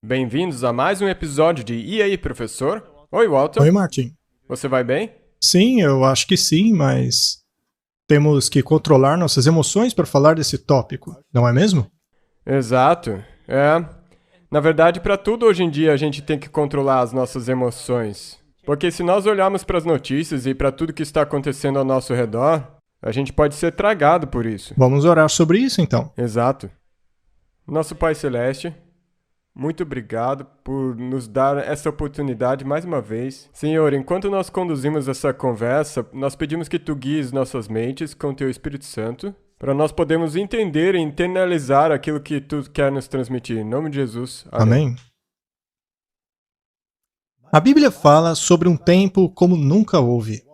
Bem-vindos a mais um episódio de E aí, professor? Oi, Walter. Oi, Martin. Você vai bem? Sim, eu acho que sim, mas temos que controlar nossas emoções para falar desse tópico, não é mesmo? Exato. Na verdade, para tudo hoje em dia a gente tem que controlar as nossas emoções. Porque se nós olharmos para as notícias e para tudo que está acontecendo ao nosso redor, a gente pode ser tragado por isso. Vamos orar sobre isso então. Exato. Nosso Pai Celeste, muito obrigado por nos dar essa oportunidade mais uma vez. Senhor, enquanto nós conduzimos essa conversa, nós pedimos que Tu guies nossas mentes com Teu Espírito Santo, para nós podermos entender e internalizar aquilo que Tu quer nos transmitir. Em nome de Jesus. Amém. Amém. A Bíblia fala sobre um tempo como nunca houve.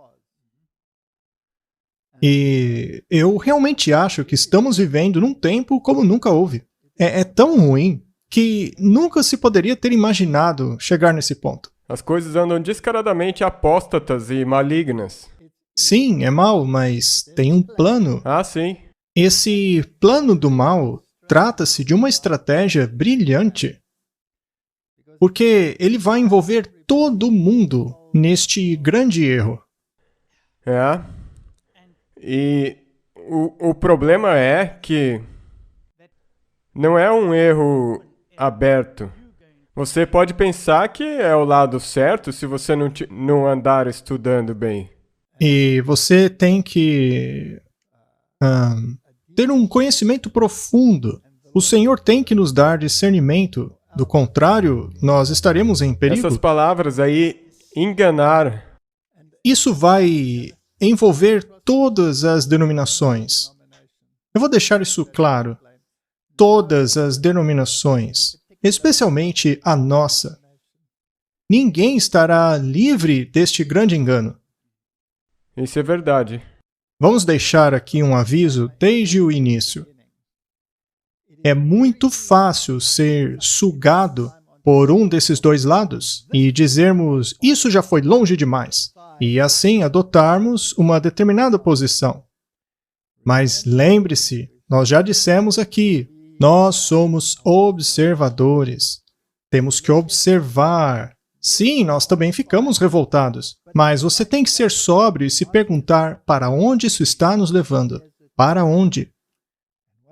E eu realmente acho que estamos vivendo num tempo como nunca houve. É tão ruim que nunca se poderia ter imaginado chegar nesse ponto. As coisas andam descaradamente apóstatas e malignas. Sim, é mal, mas tem um plano. Ah, sim. Esse plano do mal trata-se de uma estratégia brilhante, porque ele vai envolver todo mundo neste grande erro. E o problema é que não é um erro aberto. Você pode pensar que é o lado certo se você não andar estudando bem. E você tem que ter um conhecimento profundo. O Senhor tem que nos dar discernimento. Do contrário, nós estaremos em perigo. Essas palavras aí, enganar. Isso vai envolver todas as denominações. Eu vou deixar isso claro. Todas as denominações, especialmente a nossa. Ninguém estará livre deste grande engano. Isso é verdade. Vamos deixar aqui um aviso desde o início. É muito fácil ser sugado por um desses dois lados e dizermos isso já foi longe demais, e assim adotarmos uma determinada posição. Mas lembre-se, nós já dissemos aqui, nós somos observadores. Temos que observar. Sim, nós também ficamos revoltados, mas você tem que ser sóbrio e se perguntar para onde isso está nos levando. Para onde?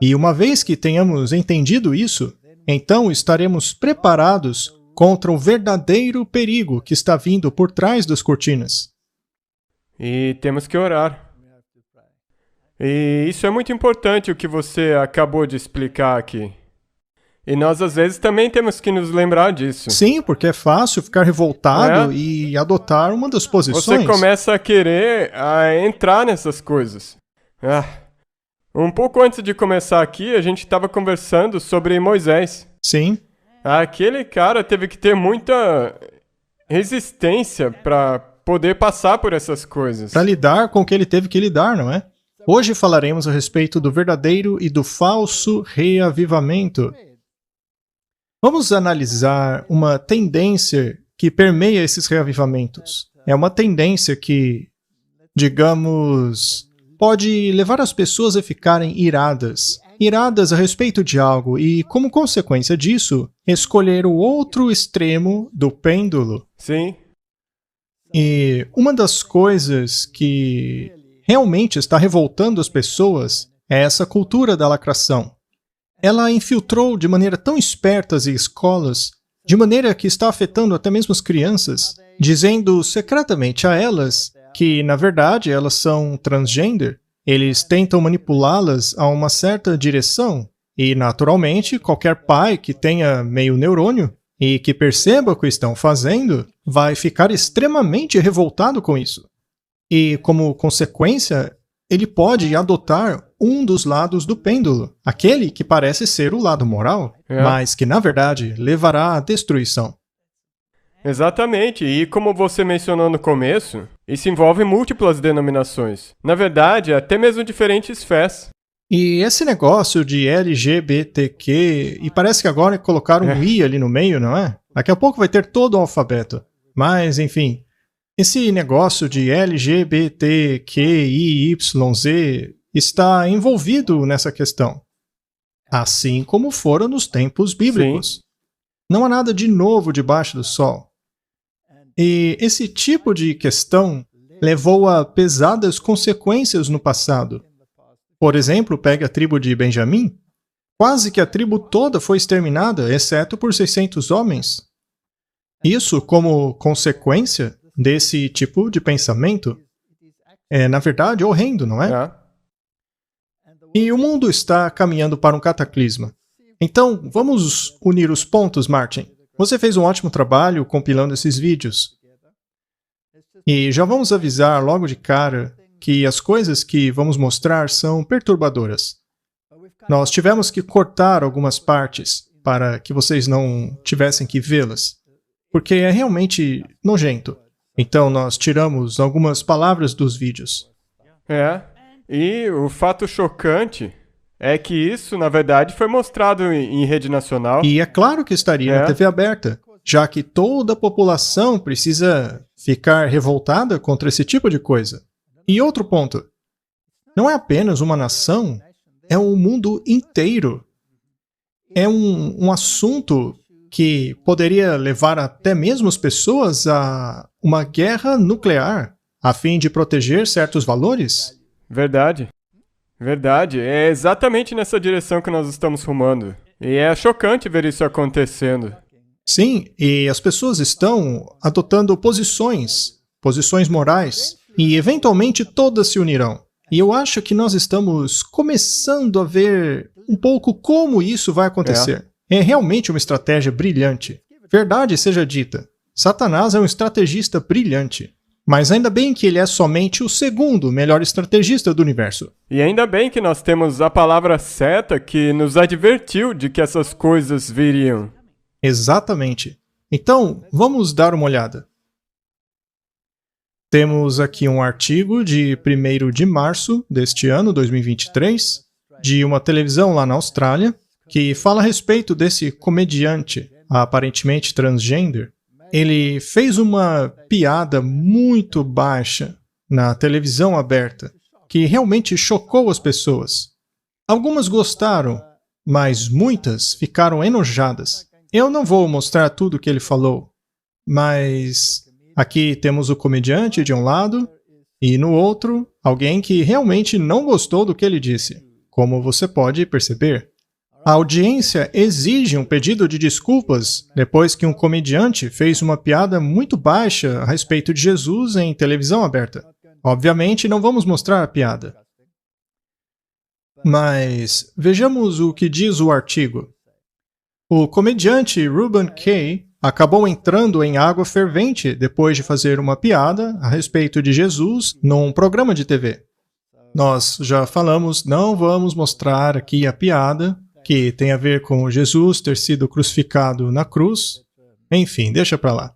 E uma vez que tenhamos entendido isso, então estaremos preparados contra o verdadeiro perigo que está vindo por trás das cortinas. E temos que orar. E isso é muito importante o que você acabou de explicar aqui. E nós, às vezes, também temos que nos lembrar disso. Sim, porque é fácil ficar revoltado e adotar uma das posições. Você começa a querer entrar nessas coisas. Um pouco antes de começar aqui, a gente estava conversando sobre Moisés. Sim. Aquele cara teve que ter muita resistência para poder passar por essas coisas. Para lidar com o que ele teve que lidar, não é? Hoje falaremos a respeito do verdadeiro e do falso reavivamento. Vamos analisar uma tendência que permeia esses reavivamentos. É uma tendência que, digamos, pode levar as pessoas a ficarem iradas a respeito de algo e, como consequência disso, escolher o outro extremo do pêndulo. Sim. E uma das coisas que realmente está revoltando as pessoas é essa cultura da lacração. Ela infiltrou de maneira tão esperta as escolas, de maneira que está afetando até mesmo as crianças, dizendo secretamente a elas que, na verdade, elas são transgender. Eles tentam manipulá-las a uma certa direção e, naturalmente, qualquer pai que tenha meio neurônio e que perceba o que estão fazendo vai ficar extremamente revoltado com isso. E, como consequência, ele pode adotar um dos lados do pêndulo, aquele que parece ser o lado moral, mas que, na verdade, levará à destruição. Exatamente, e como você mencionou no começo, isso envolve múltiplas denominações. Na verdade, até mesmo diferentes fés. E esse negócio de LGBTQ, e parece que agora colocaram um I ali no meio, não é? Daqui a pouco vai ter todo o alfabeto. Mas, enfim, esse negócio de LGBTQIYZ está envolvido nessa questão. Assim como foram nos tempos bíblicos. Sim. Não há nada de novo debaixo do sol. E esse tipo de questão levou a pesadas consequências no passado. Por exemplo, pegue a tribo de Benjamim. Quase que a tribo toda foi exterminada, exceto por 600 homens. Isso, como consequência desse tipo de pensamento, é, na verdade, horrendo, não é? E o mundo está caminhando para um cataclisma. Então, vamos unir os pontos, Martin. Você fez um ótimo trabalho compilando esses vídeos. E já vamos avisar logo de cara que as coisas que vamos mostrar são perturbadoras. Nós tivemos que cortar algumas partes para que vocês não tivessem que vê-las, porque é realmente nojento. Então nós tiramos algumas palavras dos vídeos. E o fato chocante é que isso, na verdade, foi mostrado em rede nacional. E é claro que estaria na TV aberta, já que toda a população precisa ficar revoltada contra esse tipo de coisa. E outro ponto, não é apenas uma nação, é o mundo inteiro. É um assunto que poderia levar até mesmo as pessoas a uma guerra nuclear, a fim de proteger certos valores. Verdade. É exatamente nessa direção que nós estamos rumando. E é chocante ver isso acontecendo. Sim, e as pessoas estão adotando posições morais, e eventualmente todas se unirão. E eu acho que nós estamos começando a ver um pouco como isso vai acontecer. É realmente uma estratégia brilhante. Verdade seja dita, Satanás é um estrategista brilhante. Mas ainda bem que ele é somente o segundo melhor estrategista do universo. E ainda bem que nós temos a palavra certa que nos advertiu de que essas coisas viriam. Exatamente. Então, vamos dar uma olhada. Temos aqui um artigo de 1º de março deste ano, 2023, de uma televisão lá na Austrália, que fala a respeito desse comediante, aparentemente transgender. Ele fez uma piada muito baixa na televisão aberta, que realmente chocou as pessoas. Algumas gostaram, mas muitas ficaram enojadas. Eu não vou mostrar tudo o que ele falou, mas aqui temos o comediante de um lado e no outro, alguém que realmente não gostou do que ele disse, como você pode perceber. A audiência exige um pedido de desculpas depois que um comediante fez uma piada muito baixa a respeito de Jesus em televisão aberta. Obviamente, não vamos mostrar a piada. Mas vejamos o que diz o artigo. O comediante Reuben Kaye acabou entrando em água fervente depois de fazer uma piada a respeito de Jesus num programa de TV. Nós já falamos, não vamos mostrar aqui a piada, que tem a ver com Jesus ter sido crucificado na cruz. Enfim, deixa pra lá.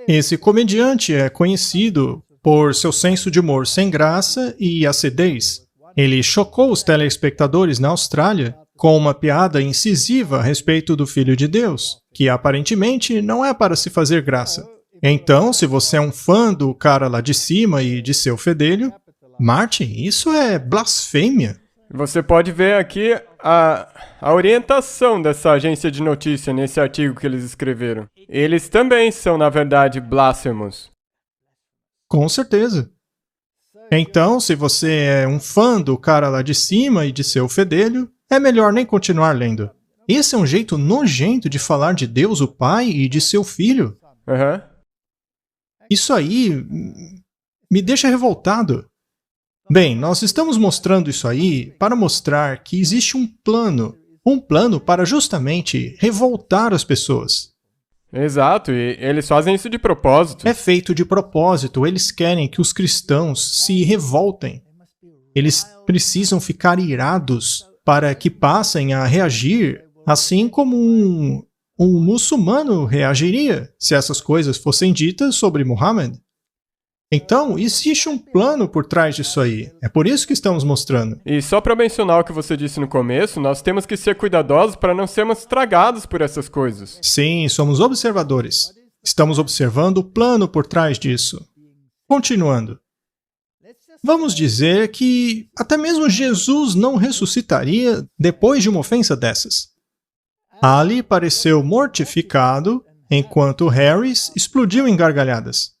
Esse comediante é conhecido por seu senso de humor sem graça e acidez. Ele chocou os telespectadores na Austrália com uma piada incisiva a respeito do Filho de Deus, que aparentemente não é para se fazer graça. Então, se você é um fã do cara lá de cima e de seu fedelho, Martin, isso é blasfêmia. Você pode ver aqui a orientação dessa agência de notícia nesse artigo que eles escreveram. Eles também são, na verdade, blasfemos. Com certeza. Então, se você é um fã do cara lá de cima e de seu fedelho, é melhor nem continuar lendo. Esse é um jeito nojento de falar de Deus, o Pai, e de seu Filho. Isso aí me deixa revoltado. Bem, nós estamos mostrando isso aí para mostrar que existe um plano para justamente revoltar as pessoas. Exato, e eles fazem isso de propósito. É feito de propósito, eles querem que os cristãos se revoltem. Eles precisam ficar irados para que passem a reagir assim como um muçulmano reagiria se essas coisas fossem ditas sobre Muhammad. Então, existe um plano por trás disso aí. É por isso que estamos mostrando. E só para mencionar o que você disse no começo, nós temos que ser cuidadosos para não sermos estragados por essas coisas. Sim, somos observadores. Estamos observando o plano por trás disso. Continuando. Vamos dizer que até mesmo Jesus não ressuscitaria depois de uma ofensa dessas. Ali pareceu mortificado, enquanto Harris explodiu em gargalhadas.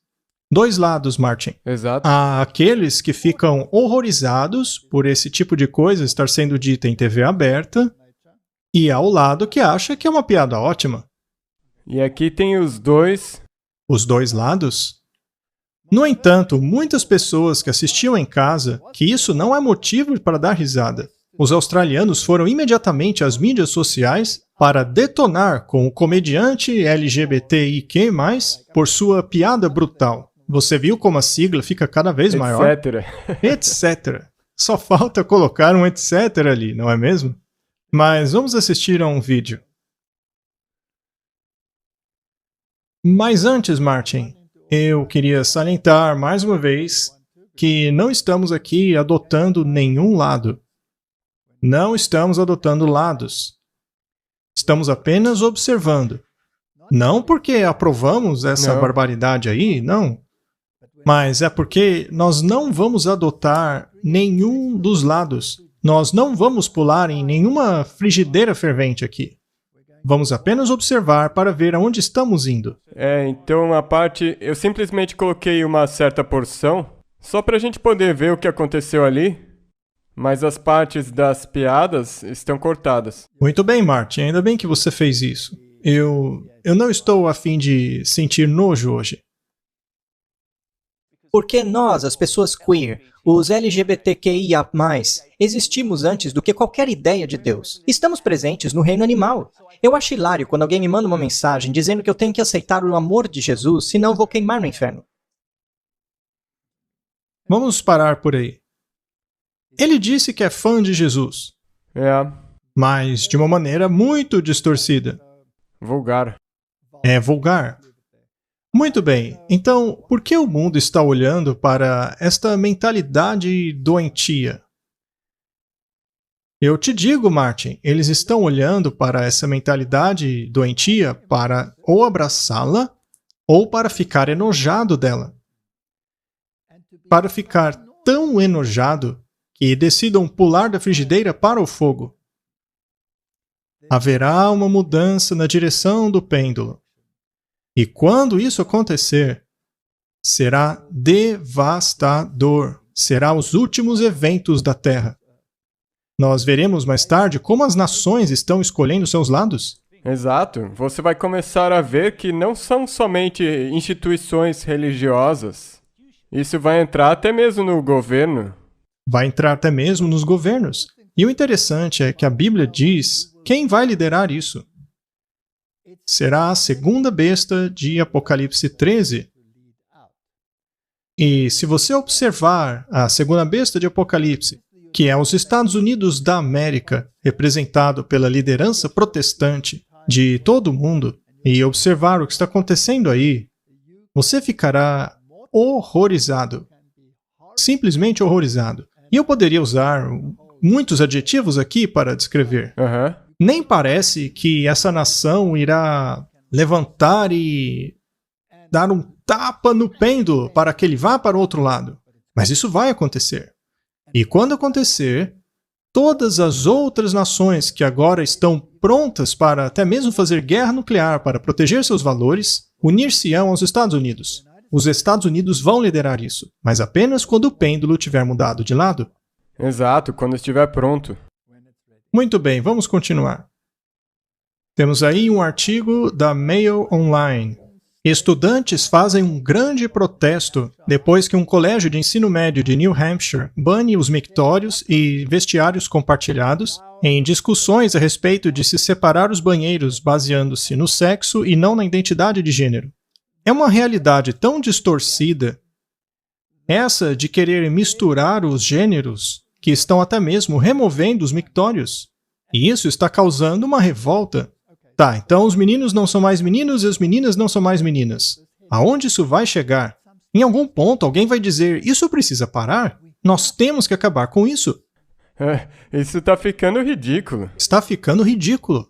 Dois lados, Martin. Exato. Há aqueles que ficam horrorizados por esse tipo de coisa estar sendo dita em TV aberta, e há o lado que acha que é uma piada ótima. E aqui tem os dois. Os dois lados? No entanto, muitas pessoas que assistiam em casa, que isso não é motivo para dar risada. Os australianos foram imediatamente às mídias sociais para detonar com o comediante LGBTIQ+, por sua piada brutal. Você viu como a sigla fica cada vez maior? Etc. Etc. Só falta colocar um etc ali, não é mesmo? Mas vamos assistir a um vídeo. Mas antes, Martin, eu queria salientar mais uma vez que não estamos aqui adotando nenhum lado. Não estamos adotando lados. Estamos apenas observando. Não porque aprovamos essa barbaridade aí, não. Mas é porque nós não vamos adotar nenhum dos lados. Nós não vamos pular em nenhuma frigideira fervente aqui. Vamos apenas observar para ver aonde estamos indo. Então a parte... Eu simplesmente coloquei uma certa porção, só para a gente poder ver o que aconteceu ali, mas as partes das piadas estão cortadas. Muito bem, Martin. Ainda bem que você fez isso. Eu não estou a fim de sentir nojo hoje. Porque nós, as pessoas queer, os LGBTQIA+, existimos antes do que qualquer ideia de Deus. Estamos presentes no reino animal. Eu acho hilário quando alguém me manda uma mensagem dizendo que eu tenho que aceitar o amor de Jesus, senão vou queimar no inferno. Vamos parar por aí. Ele disse que é fã de Jesus. Mas de uma maneira muito distorcida. Vulgar. É vulgar. Muito bem, então por que o mundo está olhando para esta mentalidade doentia? Eu te digo, Martin, eles estão olhando para essa mentalidade doentia para ou abraçá-la ou para ficar enojado dela. Para ficar tão enojado que decidam pular da frigideira para o fogo. Haverá uma mudança na direção do pêndulo. E quando isso acontecer, será devastador. Será os últimos eventos da Terra. Nós veremos mais tarde como as nações estão escolhendo seus lados. Exato. Você vai começar a ver que não são somente instituições religiosas. Isso vai entrar até mesmo no governo. Vai entrar até mesmo nos governos. E o interessante é que a Bíblia diz quem vai liderar isso. Será a segunda besta de Apocalipse 13. E se você observar a segunda besta de Apocalipse, que é os Estados Unidos da América, representado pela liderança protestante de todo o mundo, e observar o que está acontecendo aí, você ficará horrorizado. Simplesmente horrorizado. E eu poderia usar muitos adjetivos aqui para descrever. Nem parece que essa nação irá levantar e dar um tapa no pêndulo para que ele vá para o outro lado. Mas isso vai acontecer. E quando acontecer, todas as outras nações que agora estão prontas para até mesmo fazer guerra nuclear para proteger seus valores, unir-se-ão aos Estados Unidos. Os Estados Unidos vão liderar isso, mas apenas quando o pêndulo tiver mudado de lado. Exato, quando estiver pronto. Muito bem, vamos continuar. Temos aí um artigo da Mail Online. Estudantes fazem um grande protesto depois que um colégio de ensino médio de New Hampshire bane os mictórios e vestiários compartilhados em discussões a respeito de se separar os banheiros baseando-se no sexo e não na identidade de gênero. É uma realidade tão distorcida, essa de querer misturar os gêneros, que estão até mesmo removendo os mictórios. E isso está causando uma revolta. Tá, então os meninos não são mais meninos e as meninas não são mais meninas. Aonde isso vai chegar? Em algum ponto alguém vai dizer, isso precisa parar? Nós temos que acabar com isso. Isso está ficando ridículo. Está ficando ridículo.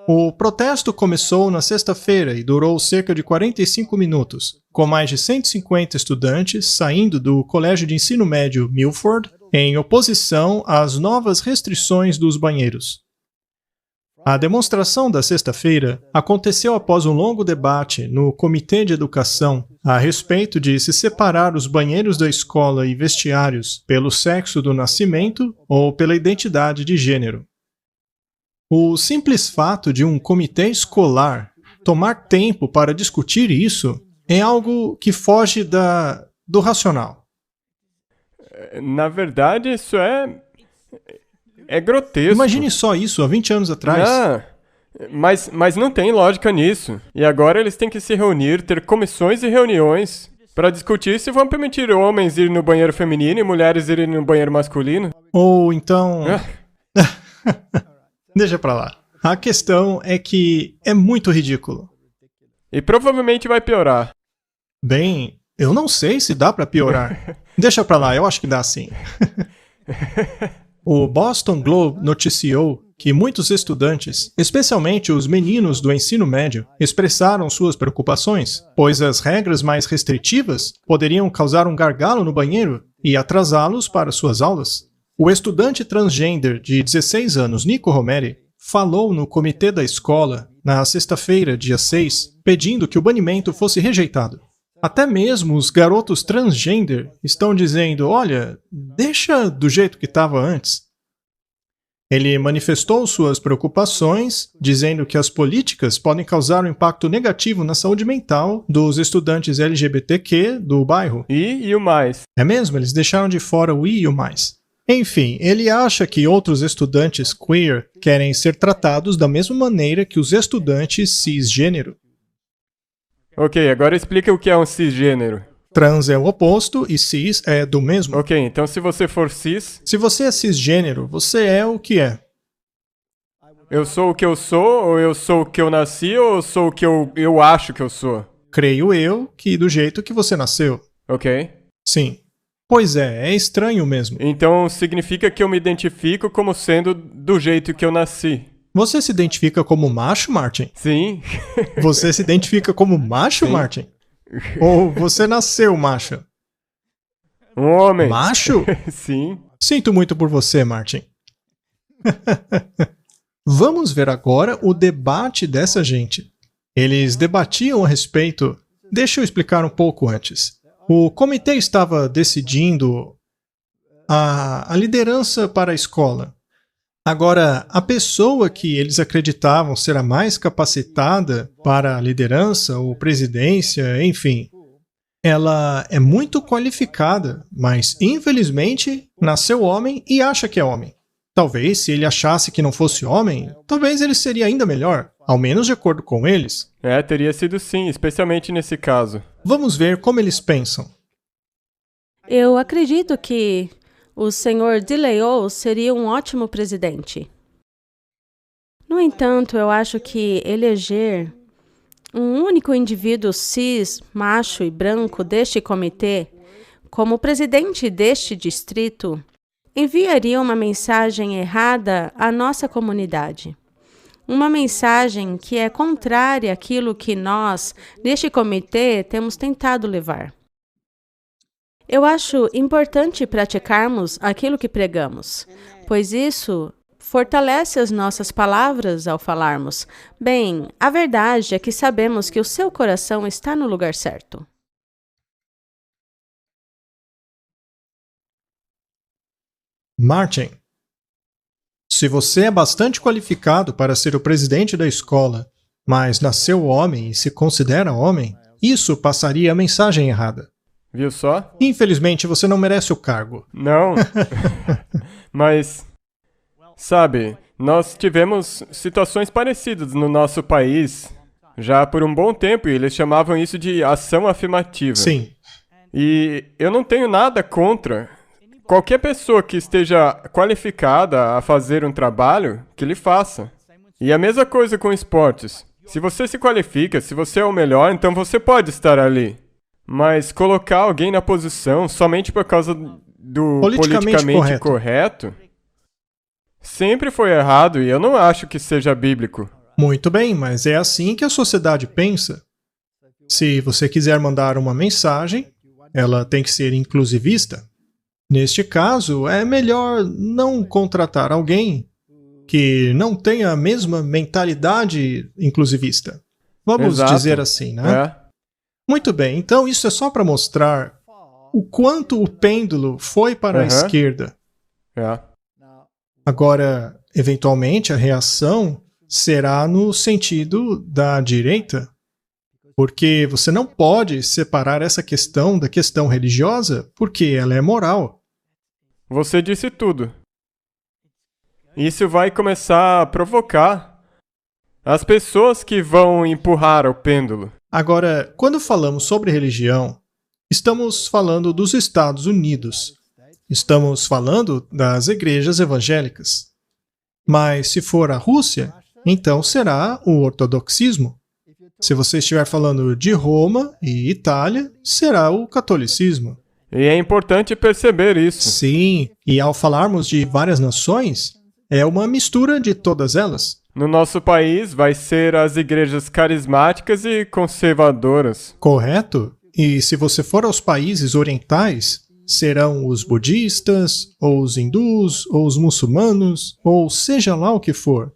O protesto começou na sexta-feira e durou cerca de 45 minutos, com mais de 150 estudantes saindo do Colégio de Ensino Médio Milford em oposição às novas restrições dos banheiros. A demonstração da sexta-feira aconteceu após um longo debate no Comitê de Educação a respeito de se separar os banheiros da escola e vestiários pelo sexo do nascimento ou pela identidade de gênero. O simples fato de um comitê escolar tomar tempo para discutir isso é algo que foge do racional. Na verdade, isso é grotesco. Imagine só isso há 20 anos atrás. Ah, mas não tem lógica nisso. E agora eles têm que se reunir, ter comissões e reuniões para discutir se vão permitir homens ir no banheiro feminino e mulheres irem no banheiro masculino. Ou então... Ah. Deixa pra lá. A questão é que é muito ridículo. E provavelmente vai piorar. Bem, eu não sei se dá pra piorar. Deixa pra lá, eu acho que dá sim. O Boston Globe noticiou que muitos estudantes, especialmente os meninos do ensino médio, expressaram suas preocupações, pois as regras mais restritivas poderiam causar um gargalo no banheiro e atrasá-los para suas aulas. O estudante transgênero de 16 anos, Nico Romeri, falou no comitê da escola na sexta-feira, dia 6, pedindo que o banimento fosse rejeitado. Até mesmo os garotos transgênero estão dizendo, olha, deixa do jeito que estava antes. Ele manifestou suas preocupações, dizendo que as políticas podem causar um impacto negativo na saúde mental dos estudantes LGBTQ do bairro. E o mais? É mesmo, eles deixaram de fora o e o mais. Enfim, ele acha que outros estudantes queer querem ser tratados da mesma maneira que os estudantes cisgênero. Ok, agora explica o que é um cisgênero. Trans é o oposto e cis é do mesmo. Ok, então se você for cis... Se você é cisgênero, você é o que é. Eu sou o que eu sou, ou eu sou o que eu nasci, ou eu sou o que eu acho que eu sou? Creio eu que do jeito que você nasceu. Ok. Sim. Pois é estranho mesmo. Então significa que eu me identifico como sendo do jeito que eu nasci. Você se identifica como macho, Martin? Sim. Você se identifica como macho, Sim. Martin? Ou você nasceu macho? Um homem. Macho? Sim. Sinto muito por você, Martin. Vamos ver agora o debate dessa gente. Eles debatiam a respeito... Deixa eu explicar um pouco antes. O comitê estava decidindo a liderança para a escola. Agora, a pessoa que eles acreditavam ser a mais capacitada para a liderança ou presidência, enfim, ela é muito qualificada, mas infelizmente nasceu homem e acha que é homem. Talvez, se ele achasse que não fosse homem, talvez ele seria ainda melhor, ao menos de acordo com eles. Teria sido sim, especialmente nesse caso. Vamos ver como eles pensam. Eu acredito que o Sr. DeLeo seria um ótimo presidente. No entanto, eu acho que eleger um único indivíduo cis, macho e branco deste comitê como presidente deste distrito enviaria uma mensagem errada à nossa comunidade. Uma mensagem que é contrária àquilo que nós, neste comitê, temos tentado levar. Eu acho importante praticarmos aquilo que pregamos, pois isso fortalece as nossas palavras ao falarmos. Bem, a verdade é que sabemos que o seu coração está no lugar certo. Martin, se você é bastante qualificado para ser o presidente da escola, mas nasceu homem e se considera homem, isso passaria a mensagem errada. Viu só? Infelizmente, você não merece o cargo. Não. Mas, sabe, nós tivemos situações parecidas no nosso país já por um bom tempo e eles chamavam isso de ação afirmativa. Sim. E eu não tenho nada contra qualquer pessoa que esteja qualificada a fazer um trabalho, que ele faça. E a mesma coisa com esportes. Se você se qualifica, se você é o melhor, então você pode estar ali. Mas colocar alguém na posição somente por causa do politicamente correto sempre foi errado e eu não acho que seja bíblico. Muito bem, mas é assim que a sociedade pensa. Se você quiser mandar uma mensagem, ela tem que ser inclusivista. Neste caso, é melhor não contratar alguém que não tem a mesma mentalidade inclusivista. Vamos Exato. dizer assim, né? É. Muito bem, então isso é só para mostrar o quanto o pêndulo foi para a esquerda. É. Agora, eventualmente, a reação será no sentido da direita, porque você não pode separar essa questão da questão religiosa, porque ela é moral. Você disse tudo. Isso vai começar a provocar as pessoas que vão empurrar o pêndulo. Agora, quando falamos sobre religião, estamos falando dos Estados Unidos. Estamos falando das igrejas evangélicas. Mas se for a Rússia, então será o ortodoxismo. Se você estiver falando de Roma e Itália, será o catolicismo. E é importante perceber isso. Sim, e ao falarmos de várias nações, é uma mistura de todas elas. No nosso país, vai ser as igrejas carismáticas e conservadoras. Correto? E se você for aos países orientais, serão os budistas, ou os hindus, ou os muçulmanos, ou seja lá o que for.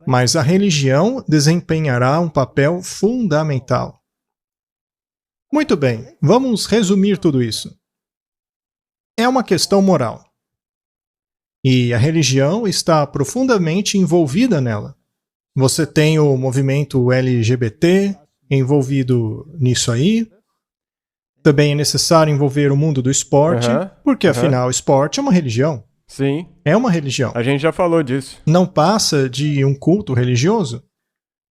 Mas a religião desempenhará um papel fundamental. Muito bem, vamos resumir tudo isso. É uma questão moral. E a religião está profundamente envolvida nela. Você tem o movimento LGBT envolvido nisso aí. Também é necessário envolver o mundo do esporte, porque afinal, esporte é uma religião. Sim. É uma religião. A gente já falou disso. Não passa de um culto religioso.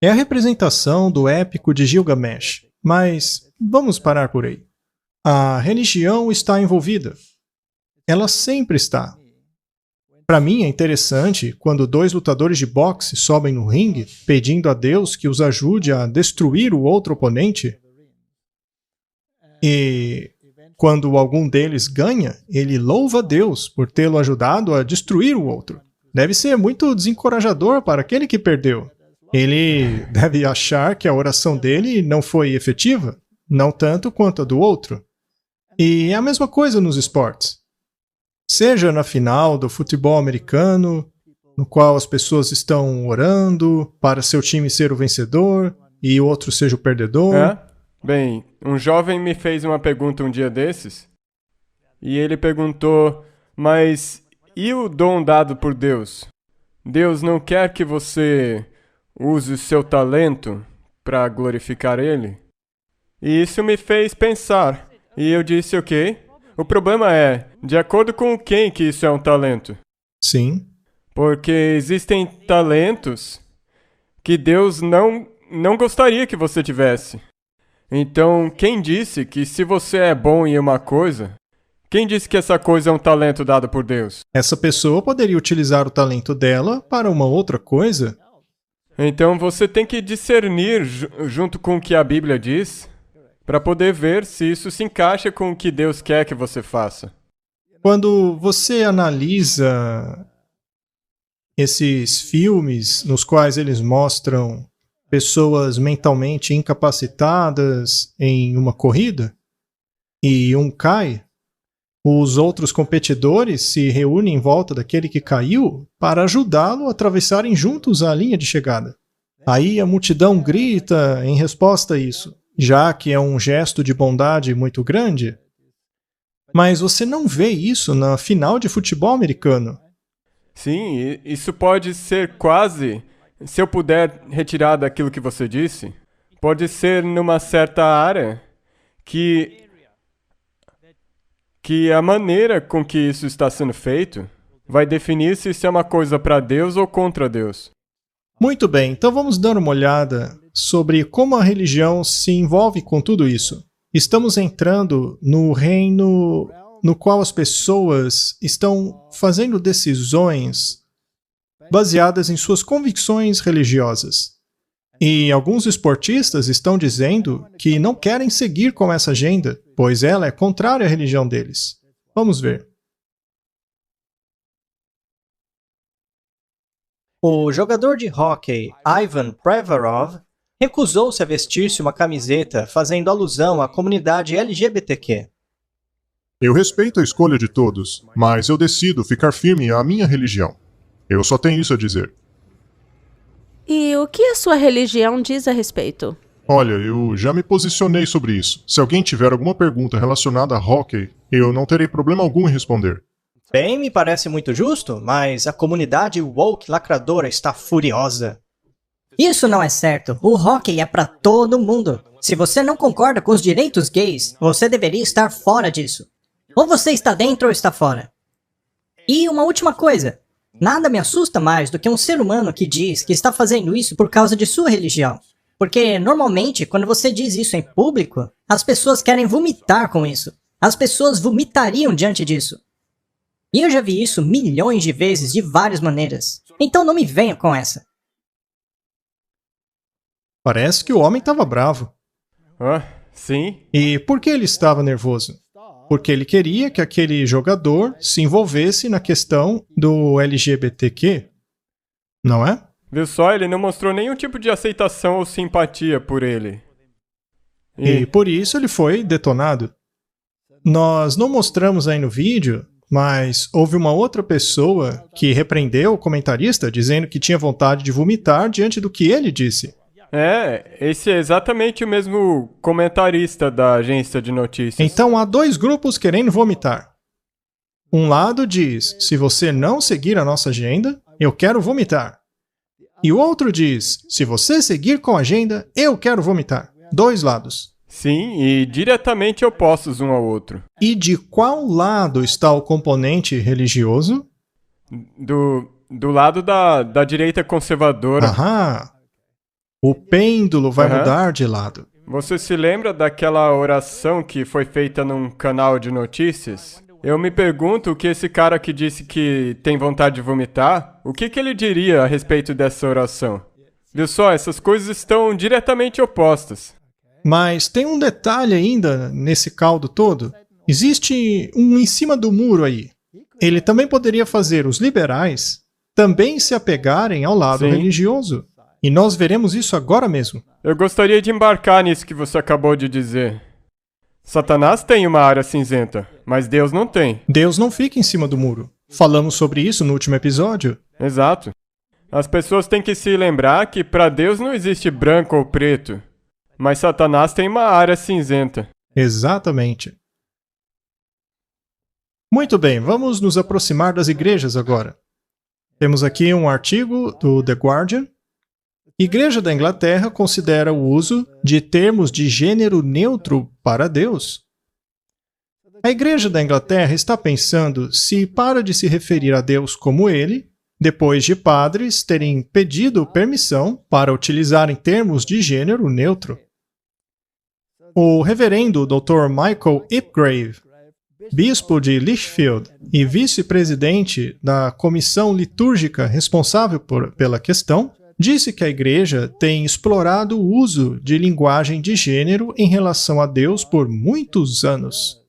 É a representação do épico de Gilgamesh. Mas vamos parar por aí. A religião está envolvida. Ela sempre está. Para mim é interessante quando dois lutadores de boxe sobem no ringue pedindo a Deus que os ajude a destruir o outro oponente. E quando algum deles ganha, ele louva a Deus por tê-lo ajudado a destruir o outro. Deve ser muito desencorajador para aquele que perdeu. Ele deve achar que a oração dele não foi efetiva, não tanto quanto a do outro. E é a mesma coisa nos esportes. Seja na final do futebol americano, no qual as pessoas estão orando para seu time ser o vencedor e o outro seja o perdedor. Bem, um jovem me fez uma pergunta um dia desses, e ele perguntou, mas e o dom dado por Deus? Deus não quer que você use o seu talento para glorificar Ele? E isso me fez pensar, e eu disse, ok, o problema é, de acordo com quem que isso é um talento? Sim. Porque existem talentos que Deus não gostaria que você tivesse. Então, quem disse que se você é bom em uma coisa, quem disse que essa coisa é um talento dado por Deus? Essa pessoa poderia utilizar o talento dela para uma outra coisa. Então, você tem que discernir junto com o que a Bíblia diz, para poder ver se isso se encaixa com o que Deus quer que você faça. Quando você analisa esses filmes nos quais eles mostram pessoas mentalmente incapacitadas em uma corrida e um cai, os outros competidores se reúnem em volta daquele que caiu para ajudá-lo a atravessarem juntos a linha de chegada. Aí a multidão grita em resposta a isso, já que é um gesto de bondade muito grande. Mas você não vê isso na final de futebol americano. Sim, isso pode ser quase, se eu puder retirar daquilo que você disse, pode ser numa certa área que a maneira com que isso está sendo feito vai definir se isso é uma coisa para Deus ou contra Deus. Muito bem, então vamos dar uma olhada sobre como a religião se envolve com tudo isso. Estamos entrando no reino no qual as pessoas estão fazendo decisões baseadas em suas convicções religiosas. E alguns esportistas estão dizendo que não querem seguir com essa agenda, pois ela é contrária à religião deles. Vamos ver. O jogador de hóquei Ivan Prevarov recusou-se a vestir-se uma camiseta fazendo alusão à comunidade LGBTQ. Eu respeito a escolha de todos, mas eu decido ficar firme à minha religião. Eu só tenho isso a dizer. E o que a sua religião diz a respeito? Olha, eu já me posicionei sobre isso. Se alguém tiver alguma pergunta relacionada a hóquei, eu não terei problema algum em responder. Bem, me parece muito justo, mas a comunidade woke lacradora está furiosa. Isso não é certo. O hóquei é pra todo mundo. Se você não concorda com os direitos gays, você deveria estar fora disso. Ou você está dentro ou está fora. E uma última coisa. Nada me assusta mais do que um ser humano que diz que está fazendo isso por causa de sua religião. Porque, normalmente, quando você diz isso em público, as pessoas querem vomitar com isso. As pessoas vomitariam diante disso. E eu já vi isso milhões de vezes, de várias maneiras. Então não me venha com essa. Parece que o homem estava bravo. Ah, sim. E por que ele estava nervoso? Porque ele queria que aquele jogador se envolvesse na questão do LGBTQ, não é? Viu só, ele não mostrou nenhum tipo de aceitação ou simpatia por ele. E por isso ele foi detonado. Nós não mostramos aí no vídeo, mas houve uma outra pessoa que repreendeu o comentarista dizendo que tinha vontade de vomitar diante do que ele disse. Esse é exatamente o mesmo comentarista da agência de notícias. Então há dois grupos querendo vomitar. Um lado diz, se você não seguir a nossa agenda, eu quero vomitar. E o outro diz, se você seguir com a agenda, eu quero vomitar. Dois lados. Sim, e diretamente opostos um ao outro. E de qual lado está o componente religioso? Do lado da direita conservadora. Aham. O pêndulo vai mudar de lado. Você se lembra daquela oração que foi feita num canal de notícias? Eu me pergunto o que esse cara que disse que tem vontade de vomitar, o que ele diria a respeito dessa oração? Viu só, essas coisas estão diretamente opostas. Mas tem um detalhe ainda nesse caldo todo. Existe um em cima do muro aí. Ele também poderia fazer os liberais também se apegarem ao lado religioso. E nós veremos isso agora mesmo. Eu gostaria de embarcar nisso que você acabou de dizer. Satanás tem uma área cinzenta, mas Deus não tem. Deus não fica em cima do muro. Falamos sobre isso no último episódio. Exato. As pessoas têm que se lembrar que para Deus não existe branco ou preto, mas Satanás tem uma área cinzenta. Exatamente. Muito bem, vamos nos aproximar das igrejas agora. Temos aqui um artigo do The Guardian. Igreja da Inglaterra considera o uso de termos de gênero neutro para Deus. A Igreja da Inglaterra está pensando se para de se referir a Deus como Ele, depois de padres terem pedido permissão para utilizarem termos de gênero neutro. O reverendo Dr. Michael Ipgrave, bispo de Lichfield e vice-presidente da comissão litúrgica responsável pela questão, disse que a Igreja tem explorado o uso de linguagem de gênero em relação a Deus por muitos anos.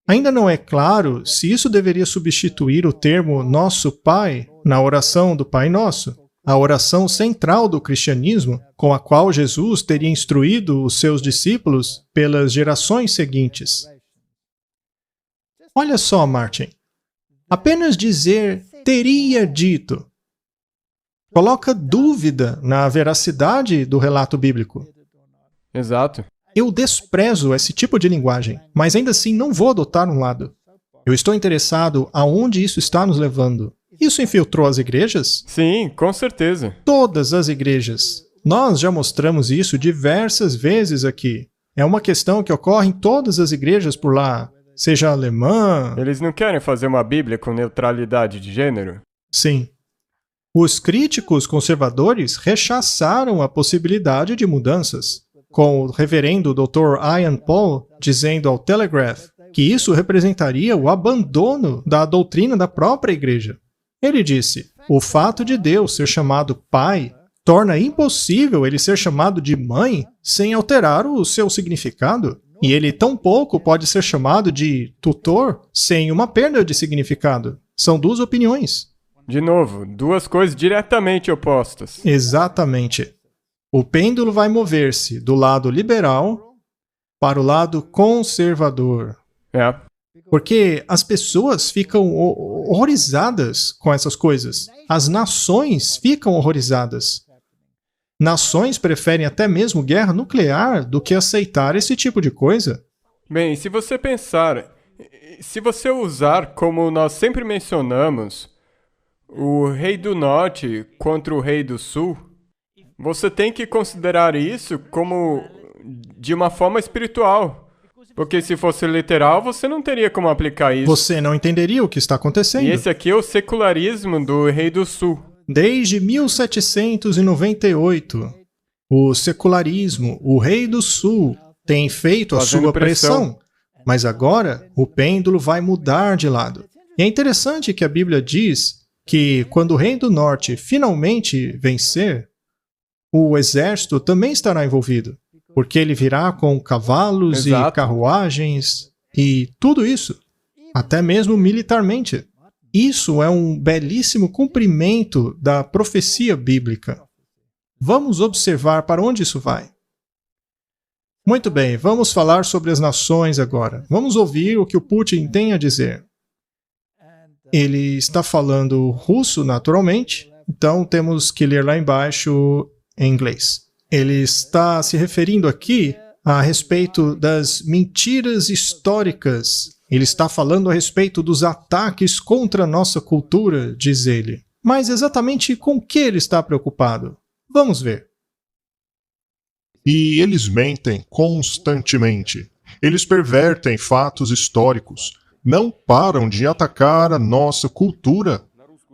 Ainda não é claro se isso deveria substituir o termo Nosso Pai na oração do Pai Nosso, a oração central do cristianismo, com a qual Jesus teria instruído os seus discípulos pelas gerações seguintes. Olha só, Martin. Apenas dizer teria dito coloca dúvida na veracidade do relato bíblico. Exato. Eu desprezo esse tipo de linguagem, mas ainda assim não vou adotar um lado. Eu estou interessado aonde isso está nos levando. Isso infiltrou as igrejas? Sim, com certeza. Todas as igrejas. Nós já mostramos isso diversas vezes aqui. É uma questão que ocorre em todas as igrejas por lá, seja alemã... Eles não querem fazer uma Bíblia com neutralidade de gênero? Sim. Os críticos conservadores rechaçaram a possibilidade de mudanças, com o reverendo Dr. Ian Paul dizendo ao Telegraph que isso representaria o abandono da doutrina da própria igreja. Ele disse, o fato de Deus ser chamado Pai torna impossível ele ser chamado de Mãe sem alterar o seu significado, e ele tampouco pode ser chamado de Tutor sem uma perda de significado. São duas opiniões. De novo, duas coisas diretamente opostas. Exatamente. O pêndulo vai mover-se do lado liberal para o lado conservador. Porque as pessoas ficam horrorizadas com essas coisas. As nações ficam horrorizadas. Nações preferem até mesmo guerra nuclear do que aceitar esse tipo de coisa. Bem, se você pensar, se você usar, como nós sempre mencionamos, o rei do norte contra o rei do sul, você tem que considerar isso como de uma forma espiritual. Porque se fosse literal, você não teria como aplicar isso. Você não entenderia o que está acontecendo. E esse aqui é o secularismo do rei do sul. Desde 1798, o secularismo, o rei do sul, tem feito a Fazendo sua pressão. pressão. Mas agora, o pêndulo vai mudar de lado. E é interessante que a Bíblia diz que quando o rei do norte finalmente vencer, o exército também estará envolvido. Porque ele virá com cavalos Exato. e carruagens e tudo isso, até mesmo militarmente. Isso é um belíssimo cumprimento da profecia bíblica. Vamos observar para onde isso vai. Muito bem, vamos falar sobre as nações agora. Vamos ouvir o que o Putin tem a dizer. Ele está falando russo, naturalmente, então temos que ler lá embaixo em inglês. Ele está se referindo aqui a respeito das mentiras históricas. Ele está falando a respeito dos ataques contra a nossa cultura, diz ele. Mas exatamente com que ele está preocupado? Vamos ver. E eles mentem constantemente. Eles pervertem fatos históricos. Não param de atacar a nossa cultura.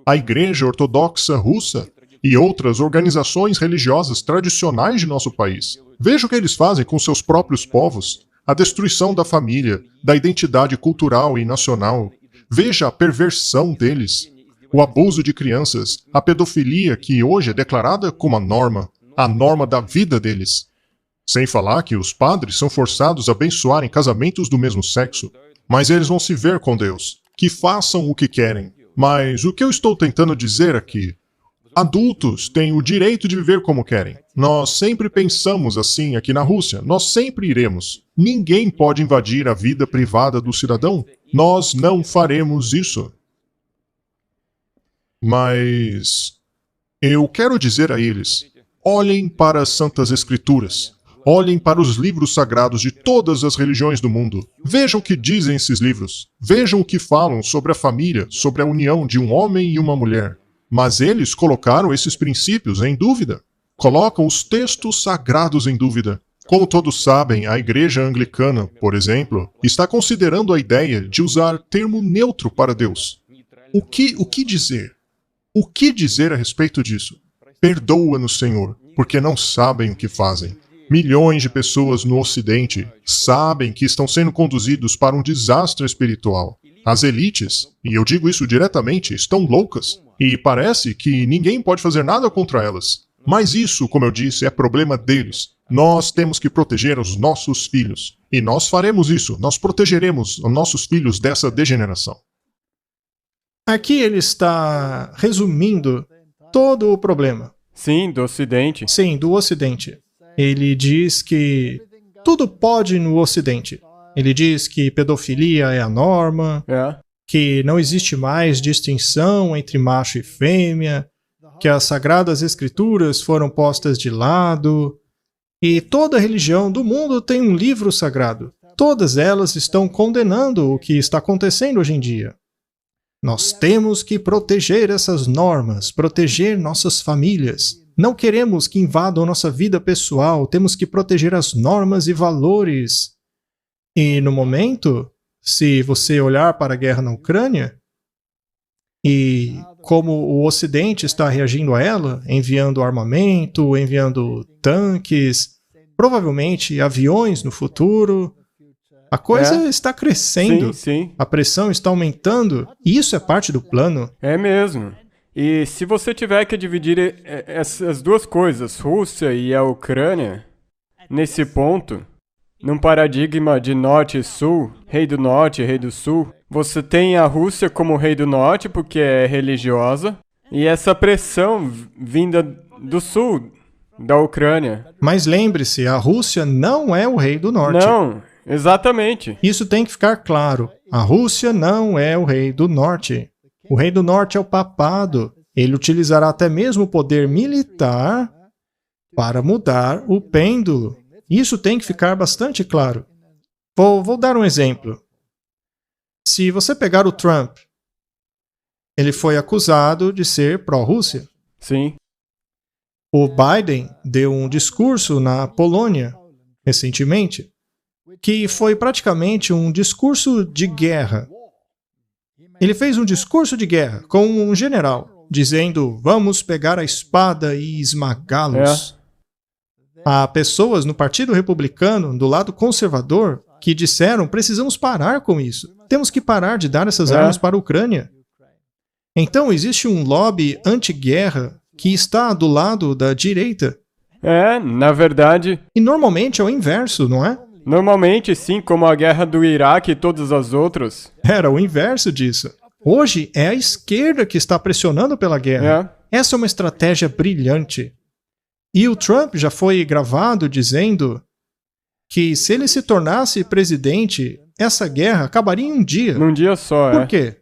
A Igreja Ortodoxa Russa e outras organizações religiosas tradicionais de nosso país. Veja o que eles fazem com seus próprios povos. A destruição da família, da identidade cultural e nacional. Veja a perversão deles. O abuso de crianças, a pedofilia que hoje é declarada como a norma da vida deles. Sem falar que os padres são forçados a abençoarem casamentos do mesmo sexo. Mas eles vão se ver com Deus. Que façam o que querem. Mas o que eu estou tentando dizer aqui? Adultos têm o direito de viver como querem. Nós sempre pensamos assim aqui na Rússia. Nós sempre iremos. Ninguém pode invadir a vida privada do cidadão. Nós não faremos isso. Mas eu quero dizer a eles: olhem para as Santas Escrituras. Olhem para os livros sagrados de todas as religiões do mundo. Vejam o que dizem esses livros. Vejam o que falam sobre a família, sobre a união de um homem e uma mulher. Mas eles colocaram esses princípios em dúvida. Colocam os textos sagrados em dúvida. Como todos sabem, a Igreja Anglicana, por exemplo, está considerando a ideia de usar termo neutro para Deus. O que dizer? O que dizer a respeito disso? Perdoa-nos, Senhor, porque não sabem o que fazem. Milhões de pessoas no Ocidente sabem que estão sendo conduzidos para um desastre espiritual. As elites, e eu digo isso diretamente, estão loucas. E parece que ninguém pode fazer nada contra elas. Mas isso, como eu disse, é problema deles. Nós temos que proteger os nossos filhos. E nós faremos isso. Nós protegeremos os nossos filhos dessa degeneração. Aqui ele está resumindo todo o problema. Sim, do Ocidente. Sim, do Ocidente. Ele diz que tudo pode no Ocidente. Ele diz que pedofilia é a norma, que não existe mais distinção entre macho e fêmea, que as sagradas escrituras foram postas de lado, e toda religião do mundo tem um livro sagrado. Todas elas estão condenando o que está acontecendo hoje em dia. Nós temos que proteger essas normas, proteger nossas famílias. Não queremos que invadam nossa vida pessoal, temos que proteger as normas e valores. E no momento, se você olhar para a guerra na Ucrânia, e como o Ocidente está reagindo a ela, enviando armamento, enviando tanques, provavelmente aviões no futuro, a coisa está crescendo. Sim. A pressão está aumentando, e isso é parte do plano. É mesmo. E se você tiver que dividir essas duas coisas, Rússia e a Ucrânia, nesse ponto, num paradigma de norte e sul, rei do norte e rei do sul, você tem a Rússia como rei do norte porque é religiosa, e essa pressão vinda do sul, da Ucrânia. Mas lembre-se, a Rússia não é o rei do norte. Não, Exatamente. Isso tem que ficar claro. A Rússia não é o rei do norte. O rei do norte é o papado. Ele utilizará até mesmo o poder militar para mudar o pêndulo. Isso tem que ficar bastante claro. Vou dar um exemplo. Se você pegar o Trump, ele foi acusado de ser pró-Rússia. Sim. O Biden deu um discurso na Polônia recentemente, que foi praticamente um discurso de guerra. Ele fez um discurso de guerra com um general, dizendo: vamos pegar a espada e esmagá-los. Há pessoas no Partido Republicano, do lado conservador, que disseram: precisamos parar com isso. Temos que parar de dar essas armas para a Ucrânia. Então, existe um lobby anti-guerra que está do lado da direita. Na verdade... E normalmente é o inverso, não é? Normalmente, sim, como a guerra do Iraque e todas as outras. Era o inverso disso. Hoje é a esquerda que está pressionando pela guerra. Essa é uma estratégia brilhante. E o Trump já foi gravado dizendo que se ele se tornasse presidente, essa guerra acabaria em um dia. Num dia só, Por quê?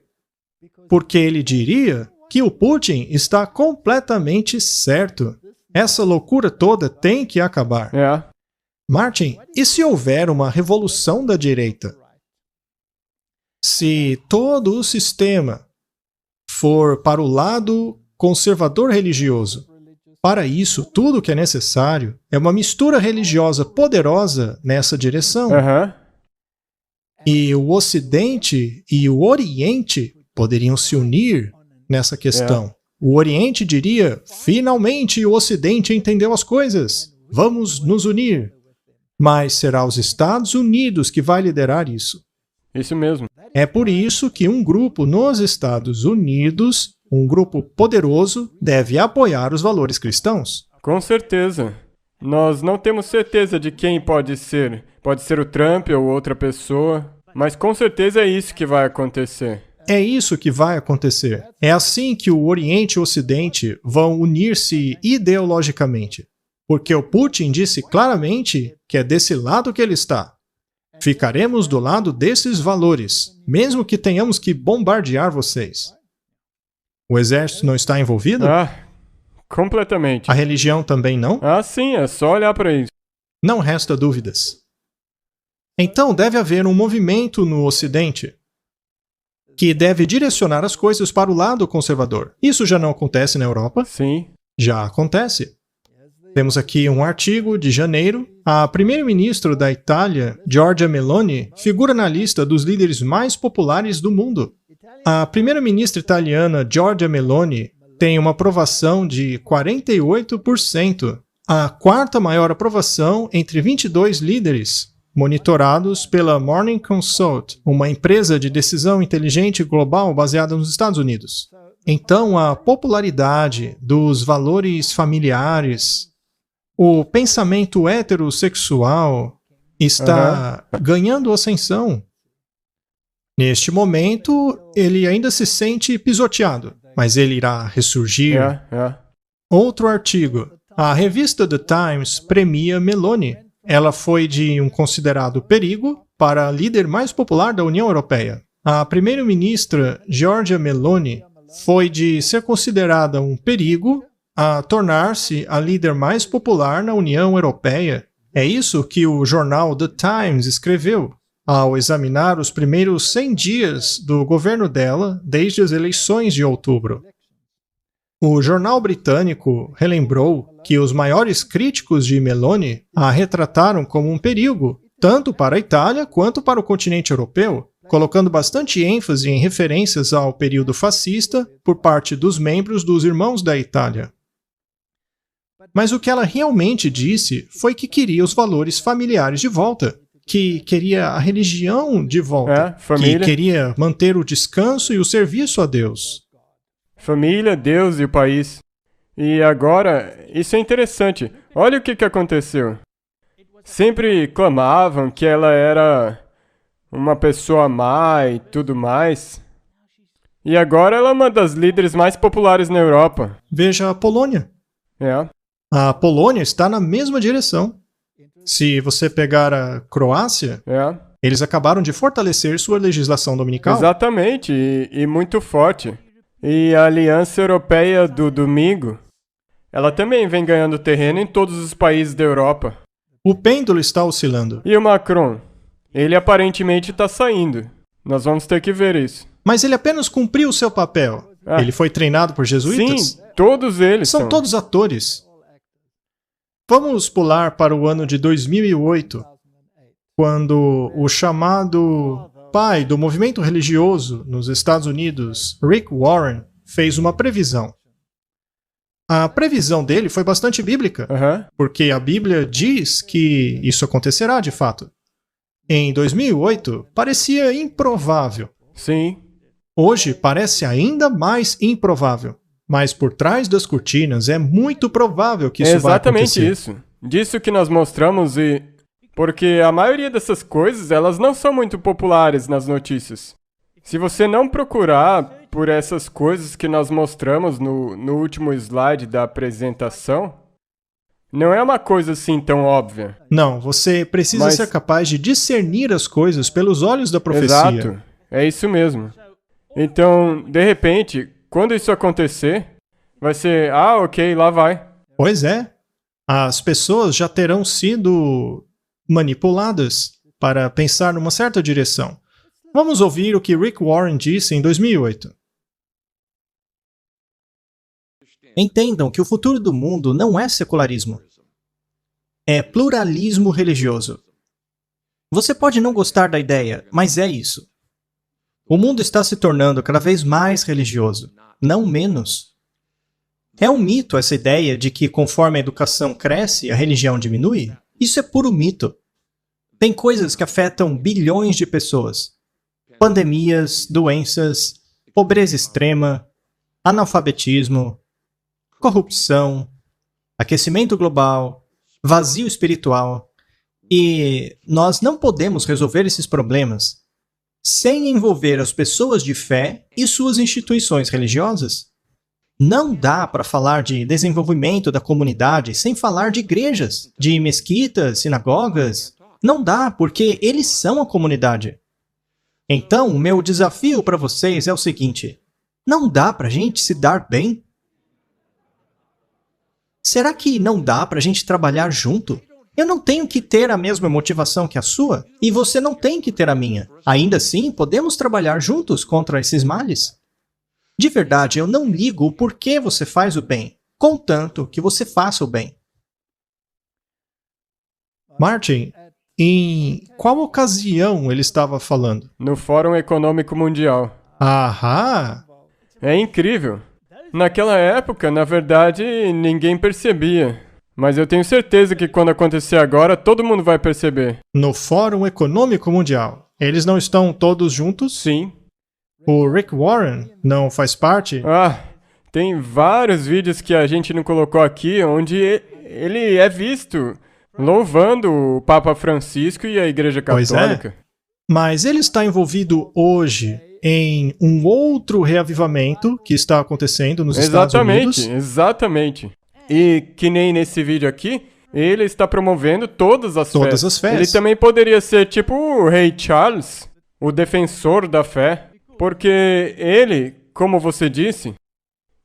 Porque ele diria que o Putin está completamente certo. Essa loucura toda tem que acabar. Martin, e se houver uma revolução da direita? Se todo o sistema for para o lado conservador religioso, para isso, tudo o que é necessário é uma mistura religiosa poderosa nessa direção. E o Ocidente e o Oriente poderiam se unir nessa questão. O Oriente diria: finalmente o Ocidente entendeu as coisas, vamos nos unir. Mas será os Estados Unidos que vai liderar isso. Isso mesmo. É por isso que um grupo nos Estados Unidos, um grupo poderoso, deve apoiar os valores cristãos. Com certeza. Nós não temos certeza de quem pode ser. Pode ser o Trump ou outra pessoa, mas com certeza é isso que vai acontecer. É isso que vai acontecer. É assim que o Oriente e o Ocidente vão unir-se ideologicamente. Porque o Putin disse claramente que é desse lado que ele está. Ficaremos do lado desses valores, mesmo que tenhamos que bombardear vocês. O exército não está envolvido? Completamente. A religião também não? Sim, é só olhar para isso. Não resta dúvidas. Então deve haver um movimento no Ocidente que deve direcionar as coisas para o lado conservador. Isso já não acontece na Europa? Sim. Já acontece. Temos aqui um artigo de janeiro. A primeira-ministra da Itália, Giorgia Meloni, figura na lista dos líderes mais populares do mundo. A primeira-ministra italiana, Giorgia Meloni, tem uma aprovação de 48%, a quarta maior aprovação entre 22 líderes, monitorados pela Morning Consult, uma empresa de decisão inteligente global baseada nos Estados Unidos. Então, a popularidade dos valores familiares, o pensamento heterossexual está ganhando ascensão. Neste momento, ele ainda se sente pisoteado, mas ele irá ressurgir. Outro artigo. A revista The Times premia Meloni. Ela foi de um considerado perigo para a líder mais popular da União Europeia. A primeira-ministra Giorgia Meloni foi de ser considerada um perigo a tornar-se a líder mais popular na União Europeia. É isso que o jornal The Times escreveu ao examinar os primeiros 100 dias do governo dela desde as eleições de outubro. O jornal britânico relembrou que os maiores críticos de Meloni a retrataram como um perigo, tanto para a Itália quanto para o continente europeu, colocando bastante ênfase em referências ao período fascista por parte dos membros dos Irmãos da Itália. Mas o que ela realmente disse foi que queria os valores familiares de volta, que queria a religião de volta, que queria manter o descanso e o serviço a Deus. Família, Deus e o país. E agora, isso é interessante. Olha o que aconteceu. Sempre clamavam que ela era uma pessoa má e tudo mais. E agora ela é uma das líderes mais populares na Europa. Veja a Polônia. A Polônia está na mesma direção. Se você pegar a Croácia, É, eles acabaram de fortalecer sua legislação dominical. exatamente, e muito forte. E a Aliança Europeia do domingo, ela também vem ganhando terreno em todos os países da Europa. O pêndulo está oscilando. E o Macron? Ele aparentemente está saindo. Nós vamos ter que ver isso. Mas ele apenas cumpriu o seu papel. Ah. Ele foi treinado por jesuítas. Sim, todos eles São todos atores. Vamos pular para o ano de 2008, quando o chamado pai do movimento religioso nos Estados Unidos, Rick Warren, fez uma previsão. A previsão dele foi bastante bíblica, Aham. porque a Bíblia diz que isso acontecerá de fato. Em 2008, parecia improvável. Sim. Hoje parece ainda mais improvável. Mas por trás das cortinas é muito provável que isso É vai acontecer. exatamente isso. Disso que nós mostramos e... Porque a maioria dessas coisas, elas não são muito populares nas notícias. Se você não procurar por essas coisas que nós mostramos no último slide da apresentação, não é uma coisa assim tão óbvia. Não, você precisa Mas- ser capaz de discernir as coisas pelos olhos da profecia. Exato. É isso mesmo. Então, de repente, quando isso acontecer, vai ser, ok, lá vai. Pois é. As pessoas já terão sido manipuladas para pensar numa certa direção. Vamos ouvir o que Rick Warren disse em 2008. Entendam que o futuro do mundo não é secularismo. É pluralismo religioso. Você pode não gostar da ideia, mas é isso. O mundo está se tornando cada vez mais religioso, não menos. É um mito essa ideia de que conforme a educação cresce, a religião diminui? Isso é puro mito. Tem coisas que afetam bilhões de pessoas. Pandemias, doenças, pobreza extrema, analfabetismo, corrupção, aquecimento global, vazio espiritual. E nós não podemos resolver esses problemas sem envolver as pessoas de fé e suas instituições religiosas. Não dá para falar de desenvolvimento da comunidade sem falar de igrejas, de mesquitas, sinagogas. Não dá, porque eles são a comunidade. Então, o meu desafio para vocês é o seguinte: não dá para a gente se dar bem? Será que não dá para a gente trabalhar junto? Eu não tenho que ter a mesma motivação que a sua, e você não tem que ter a minha. Ainda assim, podemos trabalhar juntos contra esses males? De verdade, eu não ligo o porquê você faz o bem, contanto que você faça o bem. Martin, em qual ocasião ele estava falando? No Fórum Econômico Mundial. Ahá! É incrível. Naquela época, na verdade, ninguém percebia. Mas eu tenho certeza que quando acontecer agora, todo mundo vai perceber. No Fórum Econômico Mundial. Eles não estão todos juntos? Sim. O Rick Warren não faz parte? Tem vários vídeos que a gente não colocou aqui, onde ele é visto louvando o Papa Francisco e a Igreja Pois é. Católica. Mas ele está envolvido hoje em um outro reavivamento que está acontecendo nos Estados Unidos. Exatamente. E que nem nesse vídeo aqui, ele está promovendo todas as fés. Ele também poderia ser tipo o Rei Charles, o defensor da fé, porque ele, como você disse,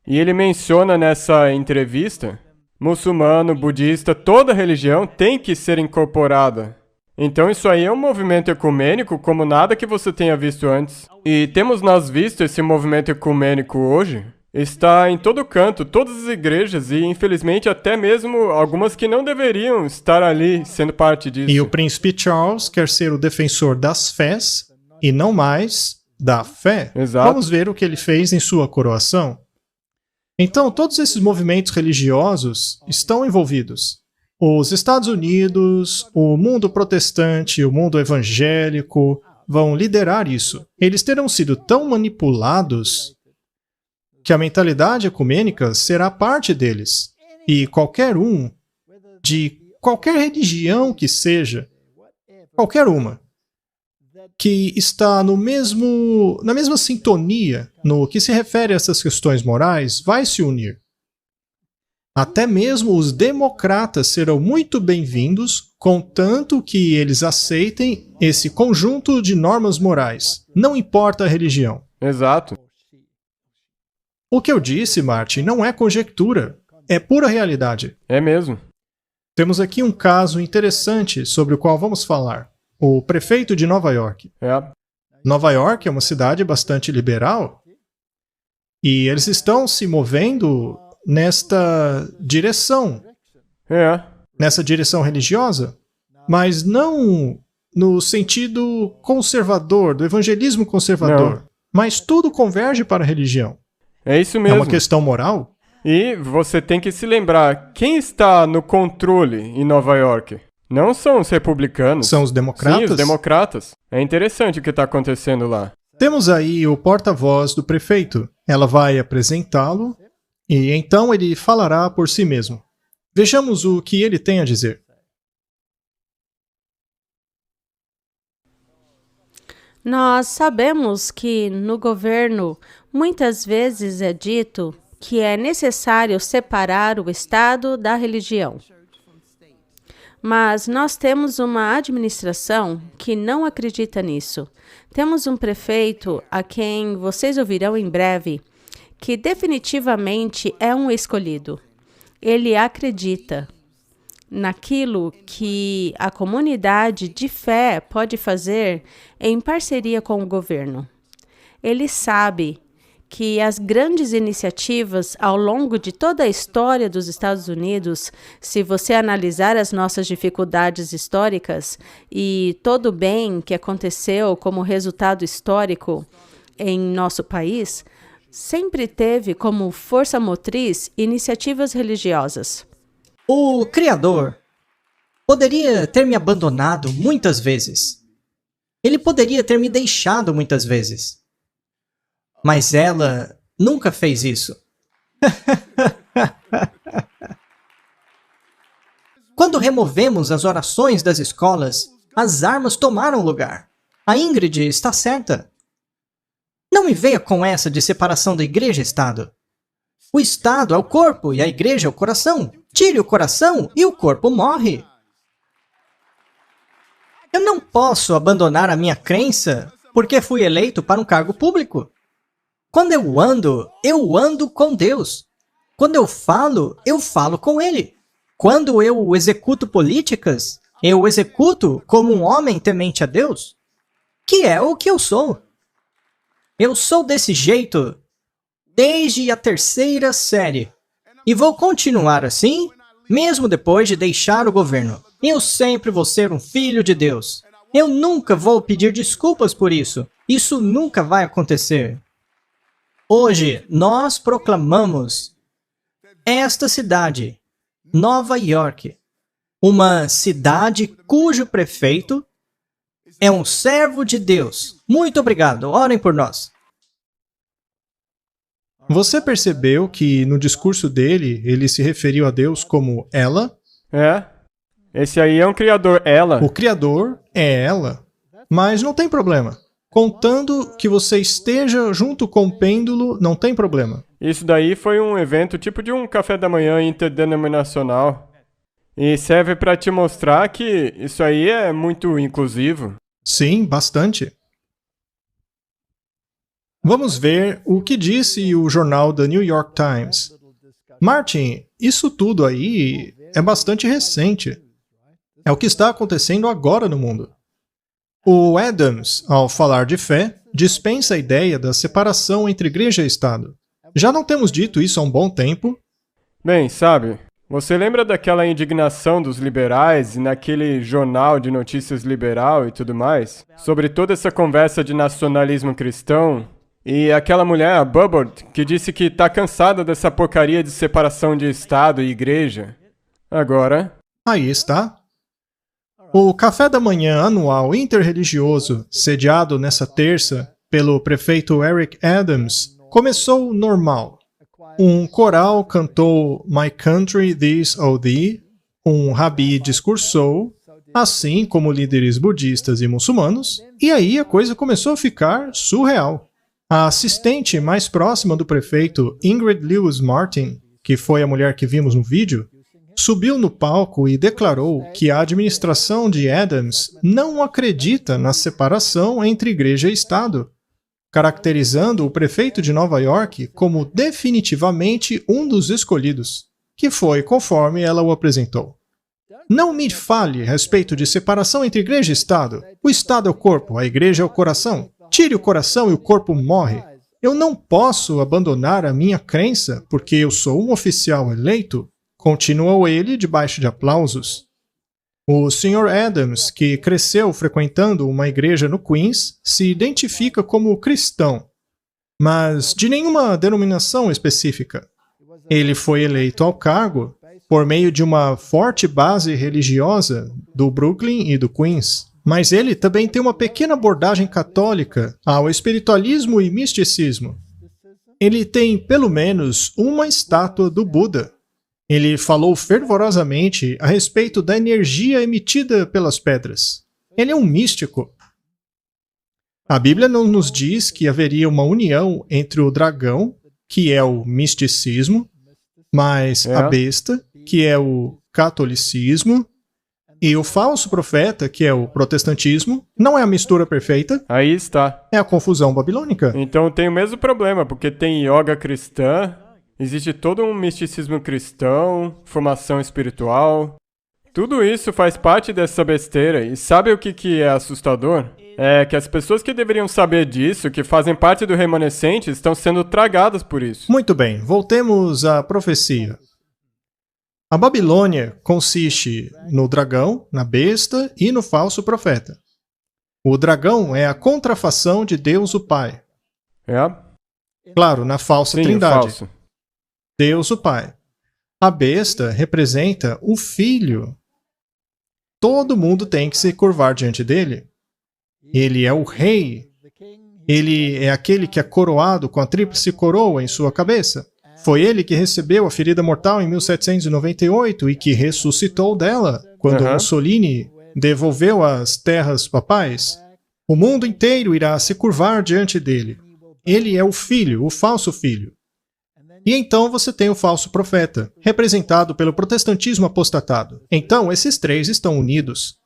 e ele menciona nessa entrevista, muçulmano, budista, toda religião tem que ser incorporada. Então isso aí é um movimento ecumênico como nada que você tenha visto antes. E temos nós visto esse movimento ecumênico hoje. Está em todo canto, todas as igrejas e, infelizmente, até mesmo algumas que não deveriam estar ali sendo parte disso. E o príncipe Charles quer ser o defensor das fés e não mais da fé. Exato. Vamos ver o que ele fez em sua coroação. Então, todos esses movimentos religiosos estão envolvidos. Os Estados Unidos, o mundo protestante, o mundo evangélico vão liderar isso. Eles terão sido tão manipulados que a mentalidade ecumênica será parte deles. E qualquer um, de qualquer religião que seja, qualquer uma, que está na mesma sintonia no que se refere a essas questões morais, vai se unir. Até mesmo os democratas serão muito bem-vindos, contanto que eles aceitem esse conjunto de normas morais, não importa a religião. Exato. O que eu disse, Martin, não é conjectura, é pura realidade. É mesmo. Temos aqui um caso interessante sobre o qual vamos falar. O prefeito de Nova York. É. Nova York é uma cidade bastante liberal e eles estão se movendo nesta direção religiosa, mas não no sentido conservador, do evangelismo conservador, mas tudo converge para a religião. É isso É mesmo. uma questão moral. E você tem que se lembrar, quem está no controle em Nova York? Não são os republicanos. São os democratas? Sim, os democratas. É interessante o que está acontecendo lá. Temos aí o porta-voz do prefeito. Ela vai apresentá-lo e então ele falará por si mesmo. Vejamos o que ele tem a dizer. Nós sabemos que no governo muitas vezes é dito que é necessário separar o Estado da religião. Mas nós temos uma administração que não acredita nisso. Temos um prefeito a quem vocês ouvirão em breve, que definitivamente é um escolhido. Ele acredita naquilo que a comunidade de fé pode fazer em parceria com o governo. Ele sabe que as grandes iniciativas ao longo de toda a história dos Estados Unidos, se você analisar as nossas dificuldades históricas e todo o bem que aconteceu como resultado histórico em nosso país, sempre teve como força motriz iniciativas religiosas. O Criador poderia ter me abandonado muitas vezes. Ele poderia ter me deixado muitas vezes. Mas ela nunca fez isso. Quando removemos as orações das escolas, as armas tomaram lugar. A Ingrid está certa. Não me venha com essa de separação da igreja e Estado. O Estado é o corpo e a igreja é o coração. Tire o coração e o corpo morre. Eu não posso abandonar a minha crença porque fui eleito para um cargo público. Quando eu ando com Deus. Quando eu falo com Ele. Quando eu executo políticas, eu executo como um homem temente a Deus, que é o que eu sou. Eu sou desse jeito desde a 3ª série. E vou continuar assim, mesmo depois de deixar o governo. Eu sempre vou ser um filho de Deus. Eu nunca vou pedir desculpas por isso. Isso nunca vai acontecer. Hoje, nós proclamamos esta cidade, Nova York, uma cidade cujo prefeito é um servo de Deus. Muito obrigado. Orem por nós. Você percebeu que no discurso dele, ele se referiu a Deus como ela? É. Esse aí é um criador, ela. O Criador é ela. Mas não tem problema. Contando que você esteja junto com o pêndulo, não tem problema. Isso daí foi um evento tipo de um café da manhã interdenominacional. E serve para te mostrar que isso aí é muito inclusivo. Sim, bastante. Vamos ver o que disse o jornal The New York Times. Martin, isso tudo aí é bastante recente. É o que está acontecendo agora no mundo. O Adams, ao falar de fé, dispensa a ideia da separação entre igreja e Estado. Já não temos dito isso há um bom tempo? Bem, sabe, você lembra daquela indignação dos liberais e naquele jornal de notícias liberal e tudo mais? Sobre toda essa conversa de nacionalismo cristão? E aquela mulher, a Bubbard, que disse que tá cansada dessa porcaria de separação de Estado e igreja? Agora... Aí está. O café da manhã anual interreligioso, sediado nessa terça pelo prefeito Eric Adams, começou normal. Um coral cantou My Country This O Thee, um rabi discursou, assim como líderes budistas e muçulmanos, e aí a coisa começou a ficar surreal. A assistente mais próxima do prefeito, Ingrid Lewis Martin, que foi a mulher que vimos no vídeo, subiu no palco e declarou que a administração de Adams não acredita na separação entre igreja e Estado, caracterizando o prefeito de Nova York como definitivamente um dos escolhidos, que foi conforme ela o apresentou. Não me fale a respeito de separação entre igreja e Estado. O Estado é o corpo, a igreja é o coração. Tire o coração e o corpo morre. Eu não posso abandonar a minha crença porque eu sou um oficial eleito, continuou ele debaixo de aplausos. O Sr. Adams, que cresceu frequentando uma igreja no Queens, se identifica como cristão, mas de nenhuma denominação específica. Ele foi eleito ao cargo por meio de uma forte base religiosa do Brooklyn e do Queens. Mas ele também tem uma pequena abordagem católica ao espiritualismo e misticismo. Ele tem pelo menos uma estátua do Buda. Ele falou fervorosamente a respeito da energia emitida pelas pedras. Ele é um místico. A Bíblia não nos diz que haveria uma união entre o dragão, que é o misticismo, mas a besta, que é o catolicismo, e o falso profeta, que é o protestantismo. Não é a mistura perfeita. Aí está. É a confusão babilônica. Então tem o mesmo problema, porque tem yoga cristã, existe todo um misticismo cristão, formação espiritual. Tudo isso faz parte dessa besteira. E sabe o que é assustador? É que as pessoas que deveriam saber disso, que fazem parte do remanescente, estão sendo tragadas por isso. Muito bem, voltemos à profecia. A Babilônia consiste no dragão, na besta e no falso profeta. O dragão é a contrafação de Deus o Pai. Claro, na falsa trindade. Falso. Deus o Pai. A besta representa o Filho. Todo mundo tem que se curvar diante dele. Ele é o rei. Ele é aquele que é coroado com a tríplice coroa em sua cabeça. Foi ele que recebeu a ferida mortal em 1798 e que ressuscitou dela quando Mussolini devolveu as terras papais. O mundo inteiro irá se curvar diante dele. Ele é o Filho, o falso Filho. E então você tem o falso profeta, representado pelo protestantismo apostatado. Então esses três estão unidos.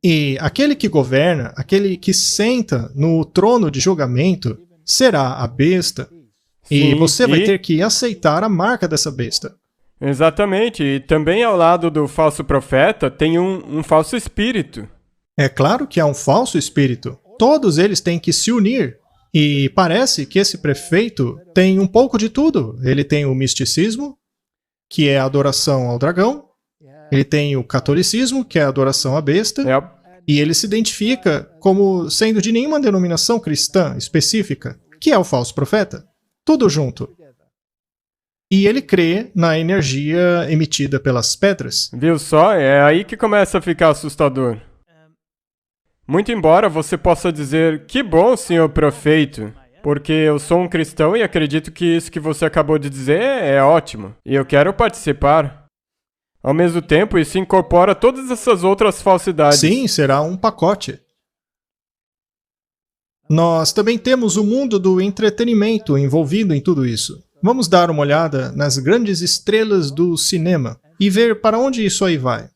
E aquele que governa, aquele que senta no trono de julgamento, será a besta. E você vai ter que aceitar a marca dessa besta. Exatamente. E também ao lado do falso profeta tem um falso espírito. É claro que há um falso espírito. Todos eles têm que se unir. E parece que esse prefeito tem um pouco de tudo. Ele tem o misticismo, que é a adoração ao dragão. Ele tem o catolicismo, que é a adoração à besta. E ele se identifica como sendo de nenhuma denominação cristã específica, que é o falso profeta. Tudo junto. E ele crê na energia emitida pelas pedras. Viu só? É aí que começa a ficar assustador. Muito embora você possa dizer, que bom, senhor prefeito, porque eu sou um cristão e acredito que isso que você acabou de dizer é ótimo, e eu quero participar. Ao mesmo tempo, isso incorpora todas essas outras falsidades. Sim, será um pacote. Nós também temos o mundo do entretenimento envolvido em tudo isso. Vamos dar uma olhada nas grandes estrelas do cinema e ver para onde isso aí vai.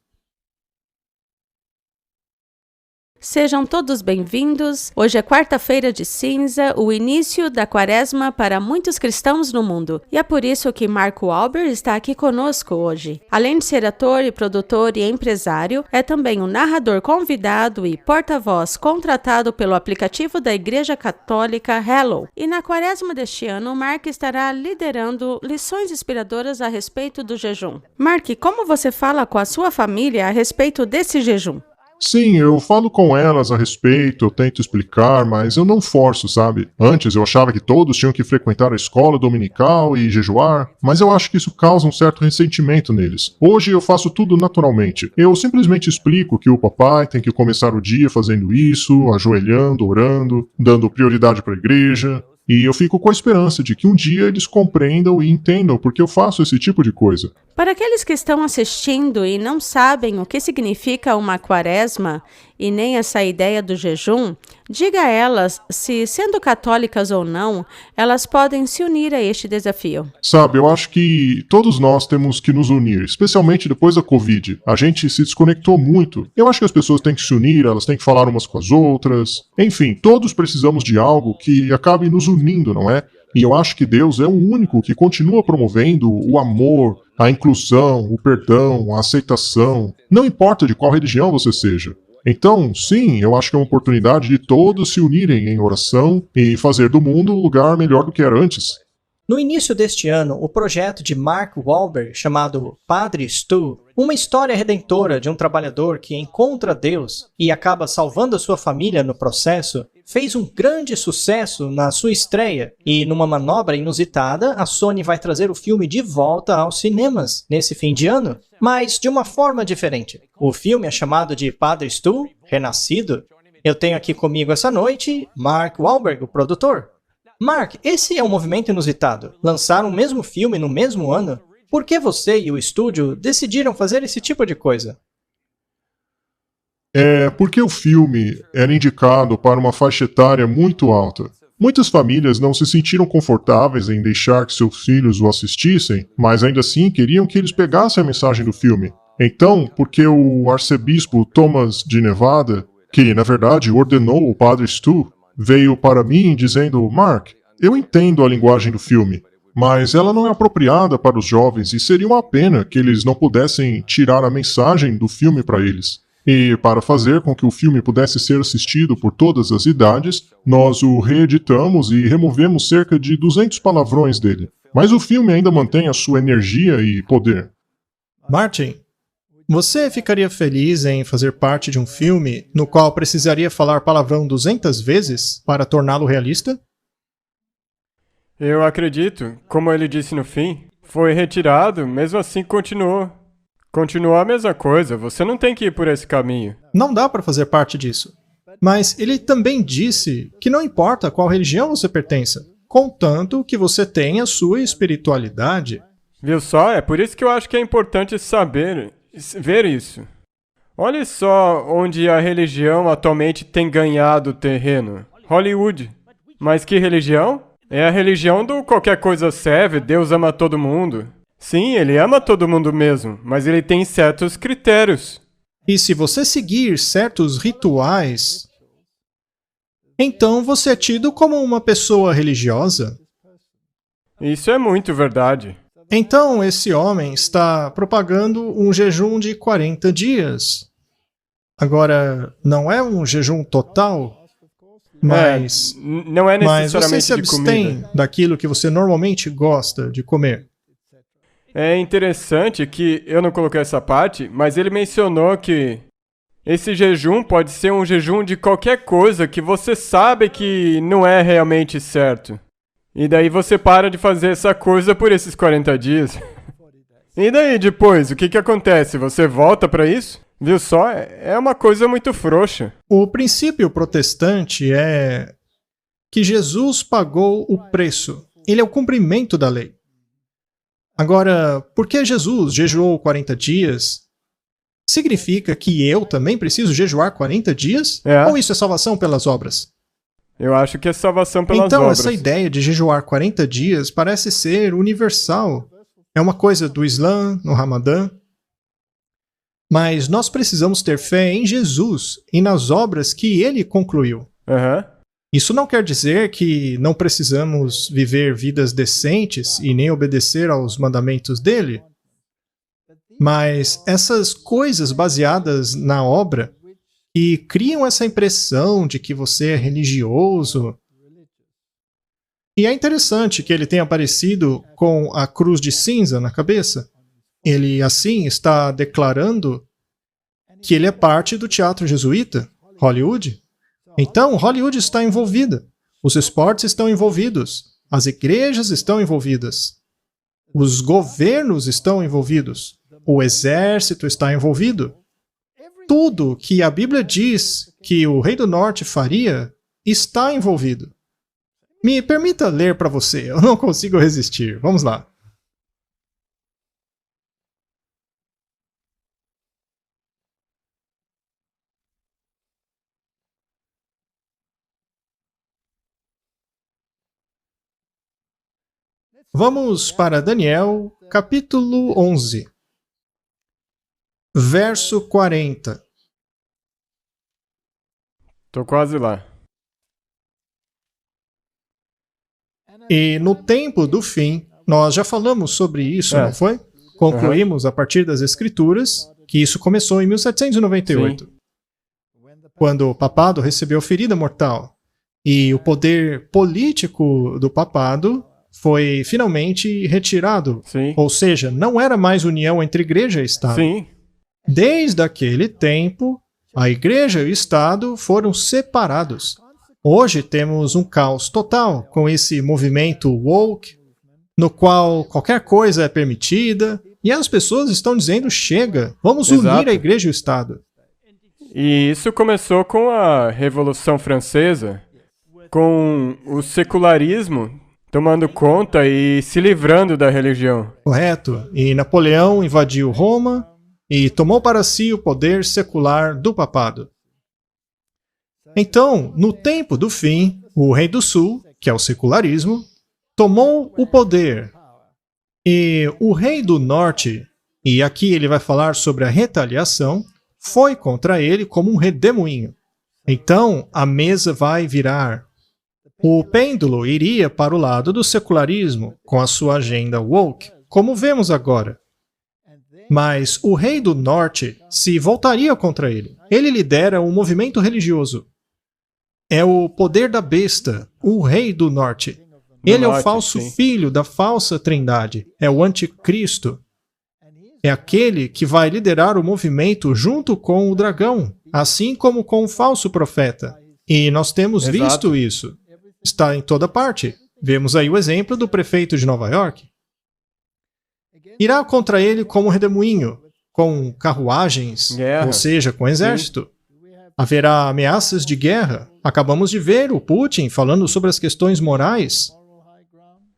Sejam todos bem-vindos. Hoje é quarta-feira de cinza, o início da quaresma para muitos cristãos no mundo. E é por isso que Marco Albert está aqui conosco hoje. Além de ser ator e produtor e empresário, é também um narrador convidado e porta-voz contratado pelo aplicativo da Igreja Católica Hello. E na quaresma deste ano, Mark estará liderando lições inspiradoras a respeito do jejum. Mark, como você fala com a sua família a respeito desse jejum? Sim, eu falo com elas a respeito, eu tento explicar, mas eu não forço, sabe? Antes eu achava que todos tinham que frequentar a escola dominical e jejuar, mas eu acho que isso causa um certo ressentimento neles. Hoje eu faço tudo naturalmente. Eu simplesmente explico que o papai tem que começar o dia fazendo isso, ajoelhando, orando, dando prioridade para a igreja. E eu fico com a esperança de que um dia eles compreendam e entendam porque eu faço esse tipo de coisa. Para aqueles que estão assistindo e não sabem o que significa uma quaresma e nem essa ideia do jejum, diga a elas se, sendo católicas ou não, elas podem se unir a este desafio. Sabe, eu acho que todos nós temos que nos unir, especialmente depois da Covid. A gente se desconectou muito. Eu acho que as pessoas têm que se unir, elas têm que falar umas com as outras. Enfim, todos precisamos de algo que acabe nos unindo, não é? E eu acho que Deus é o único que continua promovendo o amor, a inclusão, o perdão, a aceitação. Não importa de qual religião você seja. Então, sim, eu acho que é uma oportunidade de todos se unirem em oração e fazer do mundo um lugar melhor do que era antes. No início deste ano, o projeto de Mark Wahlberg, chamado Padre Stu, uma história redentora de um trabalhador que encontra Deus e acaba salvando a sua família no processo, fez um grande sucesso na sua estreia e, numa manobra inusitada, a Sony vai trazer o filme de volta aos cinemas nesse fim de ano, mas de uma forma diferente. O filme é chamado de Padre Stu, Renascido. Eu tenho aqui comigo essa noite Mark Wahlberg, o produtor. Mark, esse é um movimento inusitado. Lançaram o mesmo filme no mesmo ano. Por que você e o estúdio decidiram fazer esse tipo de coisa? É porque o filme era indicado para uma faixa etária muito alta. Muitas famílias não se sentiram confortáveis em deixar que seus filhos o assistissem, mas ainda assim queriam que eles pegassem a mensagem do filme. Então, porque o arcebispo Thomas de Nevada, que na verdade ordenou o Padre Stu, veio para mim dizendo: Mark, eu entendo a linguagem do filme, mas ela não é apropriada para os jovens e seria uma pena que eles não pudessem tirar a mensagem do filme para eles. E para fazer com que o filme pudesse ser assistido por todas as idades, nós o reeditamos e removemos cerca de 200 palavrões dele. Mas o filme ainda mantém a sua energia e poder. Martin, você ficaria feliz em fazer parte de um filme no qual precisaria falar palavrão 200 vezes para torná-lo realista? Eu acredito, como ele disse no fim, foi retirado, mesmo assim continuou. Continuou a mesma coisa, você não tem que ir por esse caminho. Não dá para fazer parte disso. Mas ele também disse que não importa a qual religião você pertença, contanto que você tenha sua espiritualidade. Viu só? É por isso que eu acho que é importante ver isso. Olha só onde a religião atualmente tem ganhado terreno. Hollywood. Mas que religião? É a religião do qualquer coisa serve, Deus ama todo mundo. Sim, ele ama todo mundo mesmo, mas ele tem certos critérios. E se você seguir certos rituais, então você é tido como uma pessoa religiosa. Isso é muito verdade. Então esse homem está propagando um jejum de 40 dias. Agora, não é um jejum total, mas... não é Mas você necessariamente se de abstém comida. daquilo que você normalmente gosta de comer. É interessante que eu não coloquei essa parte, mas ele mencionou que esse jejum pode ser um jejum de qualquer coisa que você sabe que não é realmente certo. E daí você para de fazer essa coisa por esses 40 dias. E daí depois, o que acontece? Você volta para isso? Viu só? É uma coisa muito frouxa. O princípio protestante é que Jesus pagou o preço. Ele é o cumprimento da lei. Agora, por que Jesus jejuou 40 dias? Significa que eu também preciso jejuar 40 dias? É. Ou isso é salvação pelas obras? Eu acho que é salvação pelas Então, obras. essa ideia de jejuar 40 dias parece ser universal. É uma coisa do Islã, no Ramadã. Mas nós precisamos ter fé em Jesus e nas obras que ele concluiu. Aham. Isso não quer dizer que não precisamos viver vidas decentes e nem obedecer aos mandamentos dele. Mas essas coisas baseadas na obra que criam essa impressão de que você é religioso. E é interessante que ele tenha aparecido com a cruz de cinza na cabeça. Ele, assim, está declarando que ele é parte do teatro jesuíta, Hollywood. Então, Hollywood está envolvida. Os esportes estão envolvidos. As igrejas estão envolvidas. Os governos estão envolvidos. O exército está envolvido. Tudo que a Bíblia diz que o Rei do Norte faria está envolvido. Me permita ler para você, eu não consigo resistir. Vamos lá. Vamos para Daniel, capítulo 11, verso 40. Tô quase lá. E no tempo do fim, nós já falamos sobre isso, não foi? Concluímos a partir das Escrituras que isso começou em 1798. Sim. Quando o papado recebeu ferida mortal e o poder político do papado foi finalmente retirado. Sim. Ou seja, não era mais união entre igreja e Estado. Sim. Desde aquele tempo, a igreja e o Estado foram separados. Hoje temos um caos total com esse movimento woke, no qual qualquer coisa é permitida, e as pessoas estão dizendo, chega, vamos Exato. unir a igreja e o Estado. E isso começou com a Revolução Francesa, com o secularismo tomando conta e se livrando da religião. Correto. E Napoleão invadiu Roma e tomou para si o poder secular do papado. Então, no tempo do fim, o rei do sul, que é o secularismo, tomou o poder. E o rei do norte, e aqui ele vai falar sobre a retaliação, foi contra ele como um redemoinho. Então, a mesa vai virar. O pêndulo iria para o lado do secularismo, com a sua agenda woke, como vemos agora. Mas o rei do norte se voltaria contra ele. Ele lidera um movimento religioso. É o poder da besta, o rei do norte. Ele é o falso filho da falsa trindade. É o anticristo. É aquele que vai liderar o movimento junto com o dragão, assim como com o falso profeta. E nós temos visto isso. Está em toda parte. Vemos aí o exemplo do prefeito de Nova York. Irá contra ele como redemoinho, com carruagens, ou seja, com exército. Haverá ameaças de guerra. Acabamos de ver o Putin falando sobre as questões morais.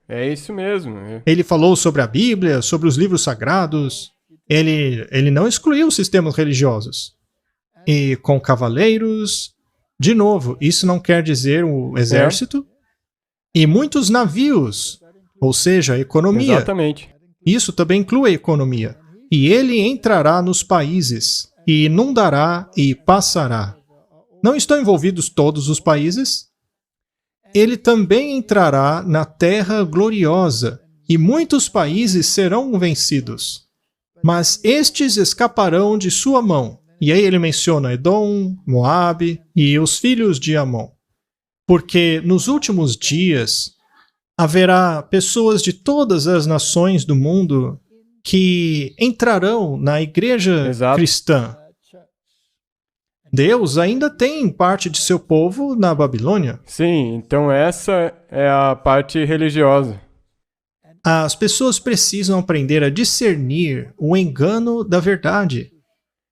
É isso mesmo. Ele falou sobre a Bíblia, sobre os livros sagrados. Ele não excluiu sistemas religiosos. E com cavaleiros... De novo, isso não quer dizer o exército. E muitos navios, ou seja, a economia. Exatamente. Isso também inclui a economia. E ele entrará nos países, e inundará e passará. Não estão envolvidos todos os países? Ele também entrará na terra gloriosa, e muitos países serão vencidos. Mas estes escaparão de sua mão. E aí ele menciona Edom, Moabe e os filhos de Amon. Porque nos últimos dias haverá pessoas de todas as nações do mundo que entrarão na igreja cristã. Deus ainda tem parte de seu povo na Babilônia. Sim, então essa é a parte religiosa. As pessoas precisam aprender a discernir o engano da verdade.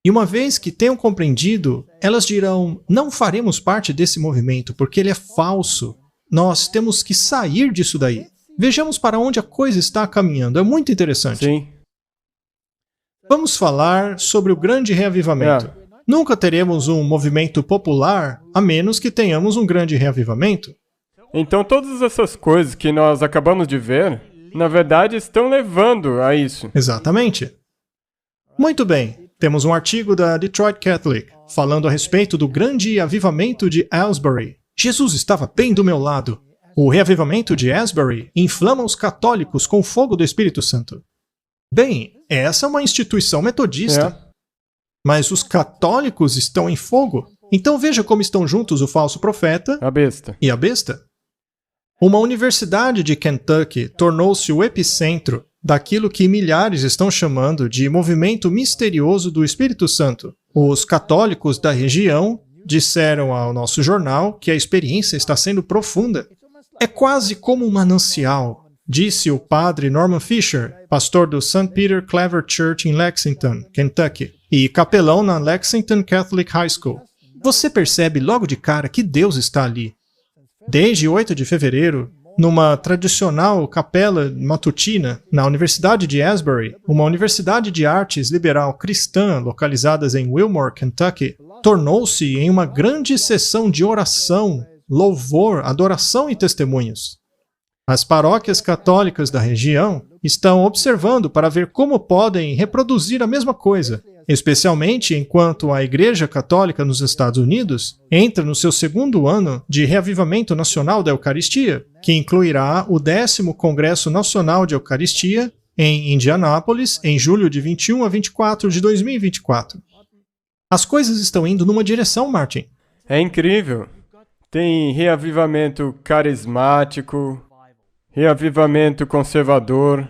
E uma vez que tenham compreendido, elas dirão, não faremos parte desse movimento porque ele é falso. Nós temos que sair disso daí. Vejamos para onde a coisa está caminhando. É muito interessante. Sim. Vamos falar sobre o grande reavivamento. Nunca teremos um movimento popular a menos que tenhamos um grande reavivamento. Então todas essas coisas que nós acabamos de ver, na verdade, estão levando a isso. Exatamente. Muito bem. Temos um artigo da Detroit Catholic falando a respeito do grande avivamento de Asbury. Jesus estava bem do meu lado. O reavivamento de Asbury inflama os católicos com o fogo do Espírito Santo. Bem, essa é uma instituição metodista. Mas os católicos estão em fogo. Então veja como estão juntos o falso profeta a besta. E a besta. Uma universidade de Kentucky tornou-se o epicentro daquilo que milhares estão chamando de movimento misterioso do Espírito Santo. Os católicos da região disseram ao nosso jornal que a experiência está sendo profunda. É quase como um manancial, disse o padre Norman Fisher, pastor do St. Peter Claver Church em Lexington, Kentucky, e capelão na Lexington Catholic High School. Você percebe logo de cara que Deus está ali. Desde 8 de fevereiro, numa tradicional capela matutina na Universidade de Asbury, uma universidade de artes liberal cristã localizada em Wilmore, Kentucky, tornou-se em uma grande sessão de oração, louvor, adoração e testemunhos. As paróquias católicas da região estão observando para ver como podem reproduzir a mesma coisa, especialmente enquanto a Igreja Católica nos Estados Unidos entra no seu segundo ano de reavivamento nacional da Eucaristia, que incluirá o 10º Congresso Nacional de Eucaristia em Indianápolis, em julho de 21 a 24 de 2024. As coisas estão indo numa direção, Martin. É incrível. Tem reavivamento carismático, reavivamento conservador,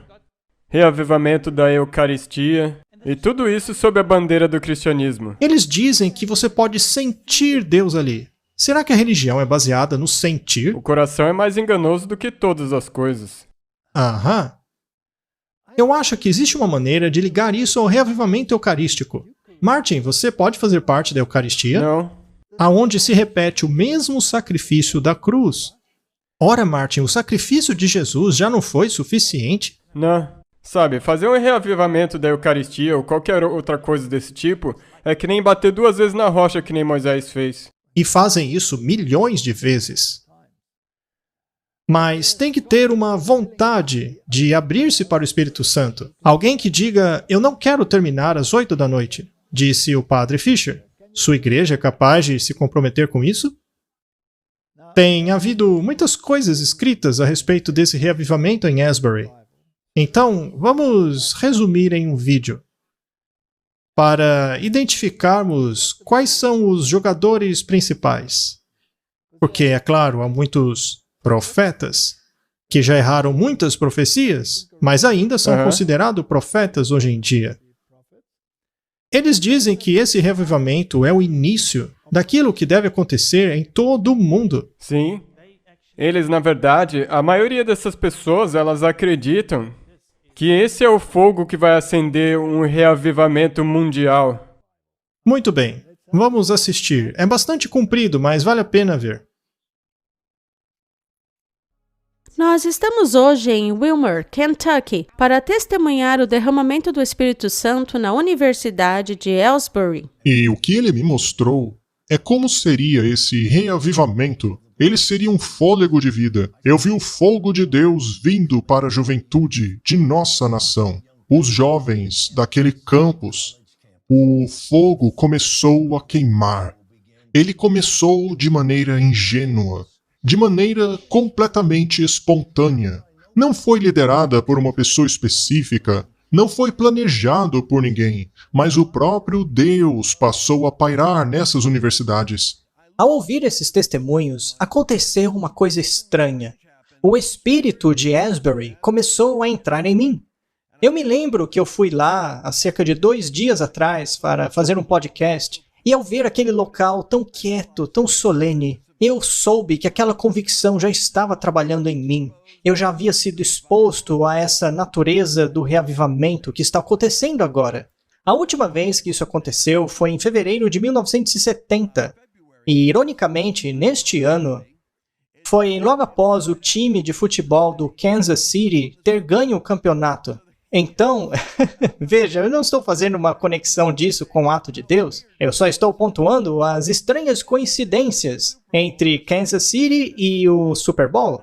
reavivamento da Eucaristia, e tudo isso sob a bandeira do cristianismo. Eles dizem que você pode sentir Deus ali. Será que a religião é baseada no sentir? O coração é mais enganoso do que todas as coisas. Aham. Eu acho que existe uma maneira de ligar isso ao reavivamento eucarístico. Martin, você pode fazer parte da Eucaristia? Não. Aonde se repete o mesmo sacrifício da cruz. Ora, Martin, o sacrifício de Jesus já não foi suficiente? Não. Sabe, fazer um reavivamento da Eucaristia ou qualquer outra coisa desse tipo é que nem bater 2 vezes na rocha que nem Moisés fez. E fazem isso milhões de vezes. Mas tem que ter uma vontade de abrir-se para o Espírito Santo. Alguém que diga, eu não quero terminar às 8 da noite, disse o padre Fisher. Sua igreja é capaz de se comprometer com isso? Tem havido muitas coisas escritas a respeito desse reavivamento em Asbury. Então, vamos resumir em um vídeo para identificarmos quais são os jogadores principais. Porque, é claro, há muitos profetas que já erraram muitas profecias, mas ainda são considerados profetas hoje em dia. Eles dizem que esse reavivamento é o início daquilo que deve acontecer em todo o mundo. Sim. Eles, na verdade, a maioria dessas pessoas, elas acreditam que esse é o fogo que vai acender um reavivamento mundial. Muito bem. Vamos assistir. É bastante comprido, mas vale a pena ver. Nós estamos hoje em Wilmer, Kentucky, para testemunhar o derramamento do Espírito Santo na Universidade de Ellsbury. E o que ele me mostrou é como seria esse reavivamento. Ele seria um fôlego de vida. Eu vi o fogo de Deus vindo para a juventude de nossa nação. Os jovens daquele campus. O fogo começou a queimar. Ele começou de maneira ingênua, de maneira completamente espontânea. Não foi liderada por uma pessoa específica, não foi planejado por ninguém, mas o próprio Deus passou a pairar nessas universidades. Ao ouvir esses testemunhos, aconteceu uma coisa estranha. O espírito de Asbury começou a entrar em mim. Eu me lembro que eu fui lá há cerca de 2 dias atrás para fazer um podcast, e ao ver aquele local tão quieto, tão solene, eu soube que aquela convicção já estava trabalhando em mim. Eu já havia sido exposto a essa natureza do reavivamento que está acontecendo agora. A última vez que isso aconteceu foi em fevereiro de 1970. E, ironicamente, neste ano, foi logo após o time de futebol do Kansas City ter ganho o campeonato. Então, veja, eu não estou fazendo uma conexão disso com o ato de Deus. Eu só estou pontuando as estranhas coincidências entre Kansas City e o Super Bowl.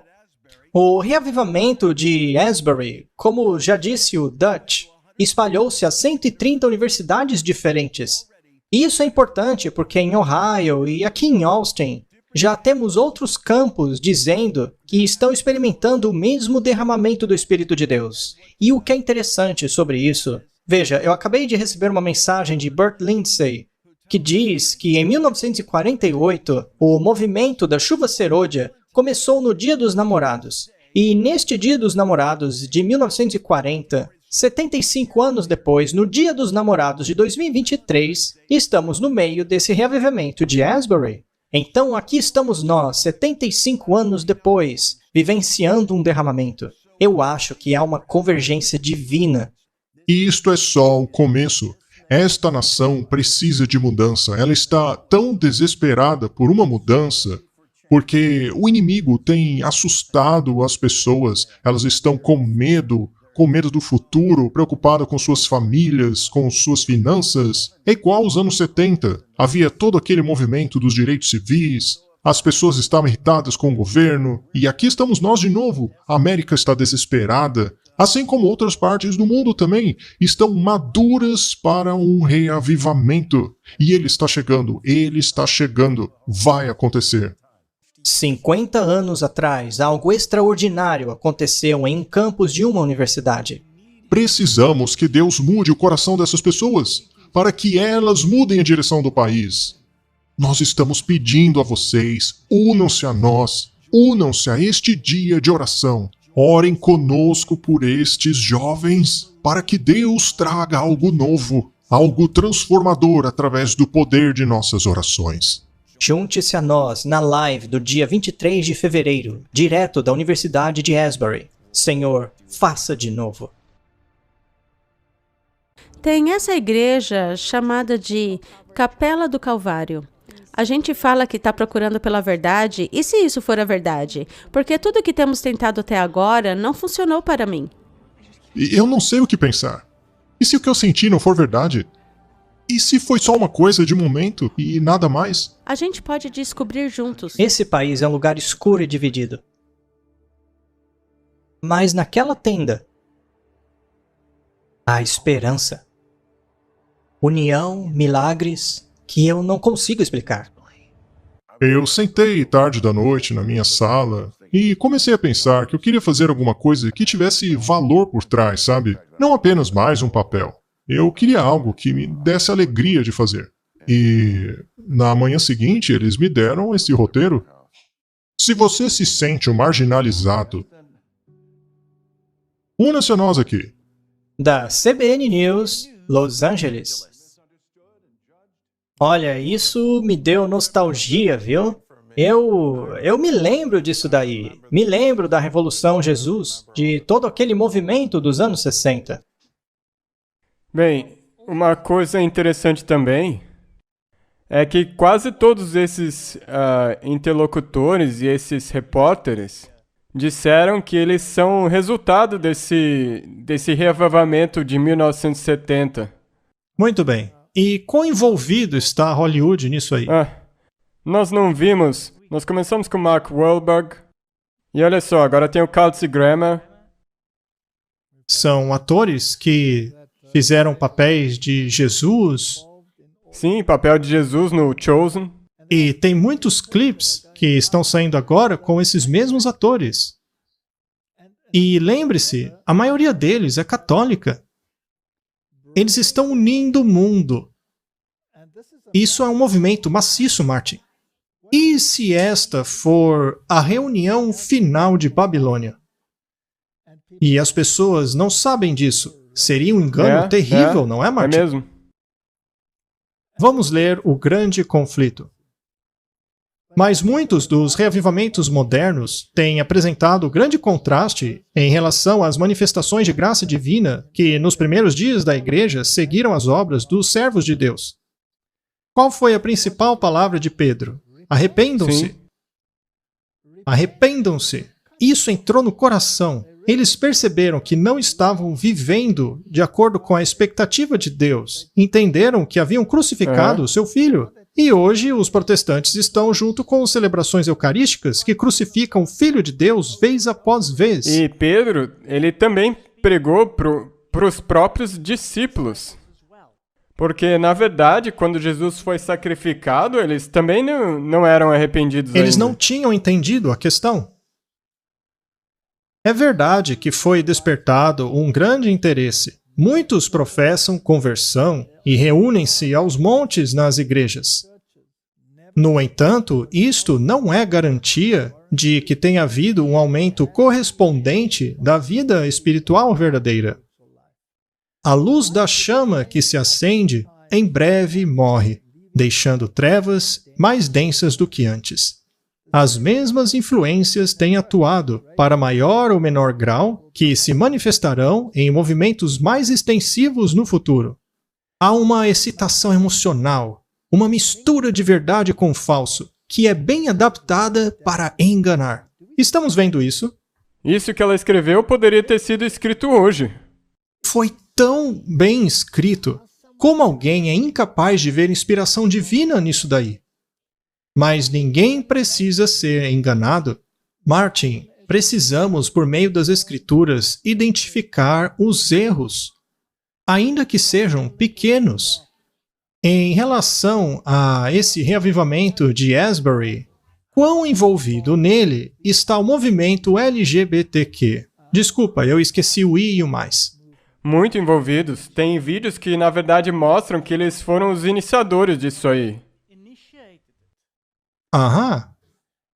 O reavivamento de Asbury, como já disse o Dutch, espalhou-se a 130 universidades diferentes. E isso é importante porque em Ohio e aqui em Austin já temos outros campos dizendo que estão experimentando o mesmo derramamento do Espírito de Deus. E o que é interessante sobre isso, veja, eu acabei de receber uma mensagem de Bert Lindsay, que diz que em 1948 o movimento da chuva serôdia começou no Dia dos Namorados. E neste Dia dos Namorados de 1940, 75 anos depois, no Dia dos Namorados de 2023, estamos no meio desse reavivamento de Asbury. Então aqui estamos nós, 75 anos depois, vivenciando um derramamento. Eu acho que há uma convergência divina. E isto é só o começo. Esta nação precisa de mudança. Ela está tão desesperada por uma mudança porque o inimigo tem assustado as pessoas. Elas estão com medo do futuro, preocupada com suas famílias, com suas finanças. É igual aos anos 70. Havia todo aquele movimento dos direitos civis, As pessoas estavam irritadas com o governo, e aqui estamos nós de novo. A América está desesperada, assim como outras partes do mundo também estão maduras para um reavivamento. E ele está chegando, vai acontecer. 50 anos atrás, algo extraordinário aconteceu em um campus de uma universidade. Precisamos que Deus mude o coração dessas pessoas, para que elas mudem a direção do país. Nós estamos pedindo a vocês, unam-se a nós, unam-se a este dia de oração. Orem conosco por estes jovens, para que Deus traga algo novo, algo transformador através do poder de nossas orações. Junte-se a nós na live do dia 23 de fevereiro, direto da Universidade de Asbury. Senhor, faça de novo. Tem essa igreja chamada de Capela do Calvário. A gente fala que está procurando pela verdade, e se isso for a verdade? Porque tudo que temos tentado até agora não funcionou para mim. Eu não sei o que pensar. E se o que eu senti não for verdade? E se foi só uma coisa de momento e nada mais? A gente pode descobrir juntos. Esse país é um lugar escuro e dividido. Mas naquela tenda, há esperança. União, milagres, que eu não consigo explicar. Eu sentei tarde da noite na minha sala e comecei a pensar que eu queria fazer alguma coisa que tivesse valor por trás, sabe? Não apenas mais um papel. Eu queria algo que me desse alegria de fazer. E na manhã seguinte eles me deram esse roteiro. Se você se sente um marginalizado, una-se a nós aqui. Da CBN News, Los Angeles. Olha, isso me deu nostalgia, viu? Eu me lembro disso daí. Me lembro da Revolução Jesus, de todo aquele movimento dos anos 60. Bem, uma coisa interessante também é que quase todos esses interlocutores e esses repórteres disseram que eles são resultado desse reavivamento de 1970. Muito bem. E quão envolvido está Hollywood nisso aí? Nós não vimos. Nós começamos com Mark Wahlberg. E olha só, agora tem o Kelsey Grammer. São atores que fizeram papéis de Jesus. Sim, papel de Jesus no Chosen. E tem muitos clipes que estão saindo agora com esses mesmos atores. E lembre-se, a maioria deles é católica. Eles estão unindo o mundo. Isso é um movimento maciço, Martin. E se esta for a reunião final de Babilônia? E as pessoas não sabem disso. Seria um engano terrível, não é, Martin? É mesmo. Vamos ler o Grande Conflito. Mas muitos dos reavivamentos modernos têm apresentado grande contraste em relação às manifestações de graça divina que, nos primeiros dias da Igreja, seguiram as obras dos servos de Deus. Qual foi a principal palavra de Pedro? Arrependam-se. Sim. Arrependam-se. Isso entrou no coração. Eles perceberam que não estavam vivendo de acordo com a expectativa de Deus. Entenderam que haviam crucificado o seu filho. E hoje os protestantes estão junto com celebrações eucarísticas que crucificam o Filho de Deus vez após vez. E Pedro, ele também pregou para os próprios discípulos. Porque, na verdade, quando Jesus foi sacrificado, eles também não eram arrependidos Eles ainda. não tinham entendido a questão. É verdade que foi despertado um grande interesse. Muitos professam conversão e reúnem-se aos montes nas igrejas. No entanto, isto não é garantia de que tenha havido um aumento correspondente da vida espiritual verdadeira. A luz da chama que se acende, em breve morre, deixando trevas mais densas do que antes. As mesmas influências têm atuado, para maior ou menor grau, que se manifestarão em movimentos mais extensivos no futuro. Há uma excitação emocional, uma mistura de verdade com falso, que é bem adaptada para enganar. Estamos vendo isso? Isso que ela escreveu poderia ter sido escrito hoje. Foi tão bem escrito. Como alguém é incapaz de ver inspiração divina nisso daí? Mas ninguém precisa ser enganado. Martin, precisamos, por meio das Escrituras, identificar os erros, ainda que sejam pequenos. Em relação a esse reavivamento de Asbury, quão envolvido nele está o movimento LGBTQ? Desculpa, eu esqueci o I e o mais. Muito envolvidos. Tem vídeos que, na verdade, mostram que eles foram os iniciadores disso aí. Aham.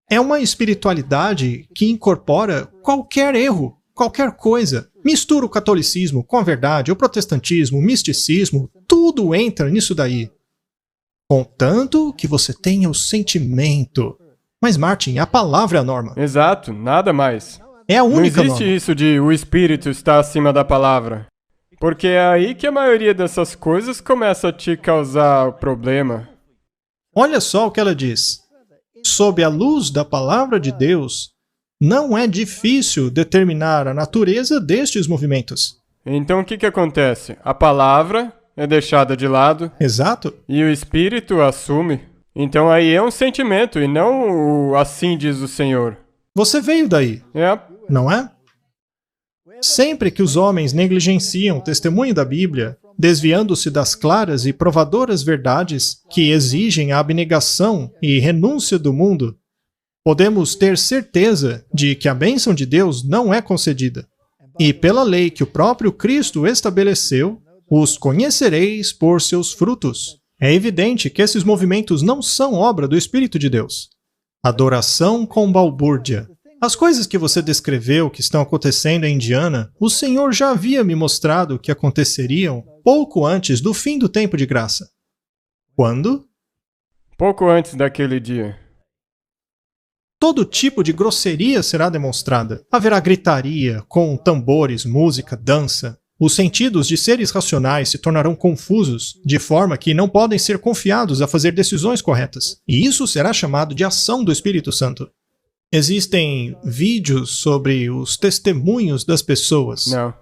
É uma espiritualidade que incorpora qualquer erro, qualquer coisa. Mistura o catolicismo com a verdade, o protestantismo, o misticismo, tudo entra nisso daí. Contanto que você tenha o sentimento. Mas, Martin, a palavra é a norma. Exato, nada mais. É a única Não existe norma. isso de o espírito estar acima da palavra. Porque é aí que a maioria dessas coisas começa a te causar problema. Olha só o que ela diz. Sob a luz da palavra de Deus, não é difícil determinar a natureza destes movimentos. Então o que acontece? A palavra é deixada de lado Exato. e o espírito assume. Então aí é um sentimento e não o assim diz o Senhor. Você veio daí, É, não é? Sempre que os homens negligenciam o testemunho da Bíblia, desviando-se das claras e provadoras verdades que exigem a abnegação e renúncia do mundo, podemos ter certeza de que a bênção de Deus não é concedida. E pela lei que o próprio Cristo estabeleceu, os conhecereis por seus frutos. É evidente que esses movimentos não são obra do Espírito de Deus. Adoração com balbúrdia. As coisas que você descreveu que estão acontecendo em Indiana, o Senhor já havia me mostrado que aconteceriam pouco antes do fim do tempo de graça. Quando? pouco antes daquele dia. Todo tipo de grosseria será demonstrada. Haverá gritaria, com tambores, música, dança. Os sentidos de seres racionais se tornarão confusos, de forma que não podem ser confiados a fazer decisões corretas. E isso será chamado de ação do Espírito Santo. Existem vídeos sobre os testemunhos das pessoas. Não.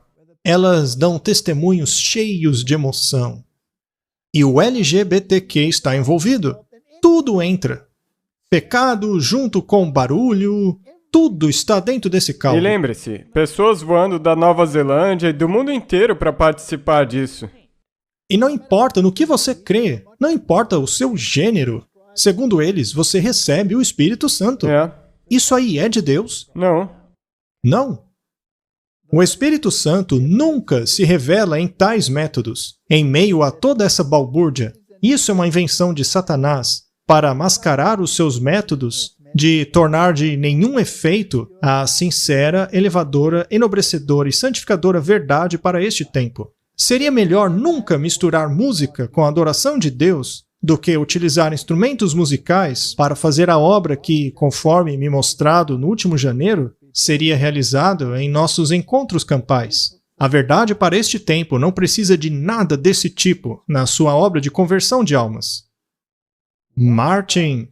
Elas dão testemunhos cheios de emoção. E o LGBTQ está envolvido. Tudo entra. Pecado junto com barulho, tudo está dentro desse caldo. E lembre-se, pessoas voando da Nova Zelândia e do mundo inteiro para participar disso. E não importa no que você crê, não importa o seu gênero. Segundo eles, você recebe o Espírito Santo. É. Isso aí é de Deus? Não. Não. O Espírito Santo nunca se revela em tais métodos, em meio a toda essa balbúrdia. Isso é uma invenção de Satanás para mascarar os seus métodos de tornar de nenhum efeito a sincera, elevadora, enobrecedora e santificadora verdade para este tempo. Seria melhor nunca misturar música com a adoração de Deus do que utilizar instrumentos musicais para fazer a obra que, conforme me mostrado no último janeiro, seria realizado em nossos encontros campais. A verdade para este tempo não precisa de nada desse tipo na sua obra de conversão de almas. Martin,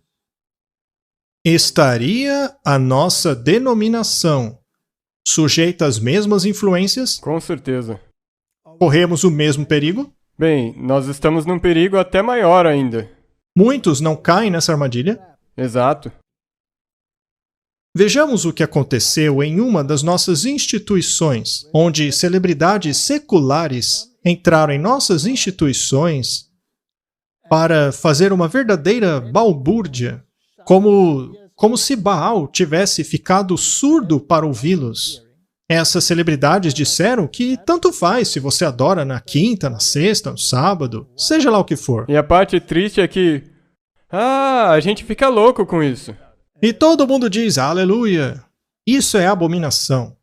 estaria a nossa denominação sujeita às mesmas influências? Com certeza. Corremos o mesmo perigo? Bem, nós estamos num perigo até maior ainda. Muitos não caem nessa armadilha? Exato. Vejamos o que aconteceu em uma das nossas instituições, onde celebridades seculares entraram em nossas instituições para fazer uma verdadeira balbúrdia, como se Baal tivesse ficado surdo para ouvi-los. Essas celebridades disseram que tanto faz se você adora na quinta, na sexta, no sábado, seja lá o que for. E a parte triste é que... a gente fica louco com isso. E todo mundo diz, aleluia. Isso é abominação.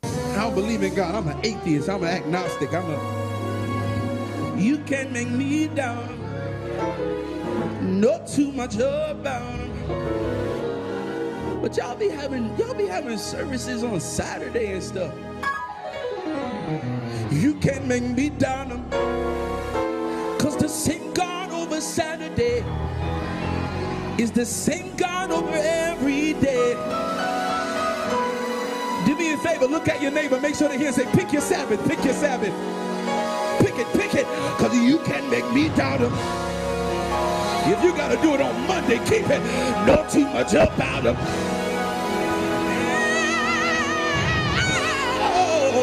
I don't believe in God. I'm an atheist. I'm an agnostic. You can make me down. Know too much about him. But y'all be having services on Saturday and stuff. You can make me down. Cause the same God over Saturday is the same God over every day. Do me a favor, look at your neighbor, make sure they hear and say, pick your Sabbath, pick your Sabbath. Pick it, cause you can make me doubt him. If you gotta do it on Monday, keep it. Know too much about him. Oh,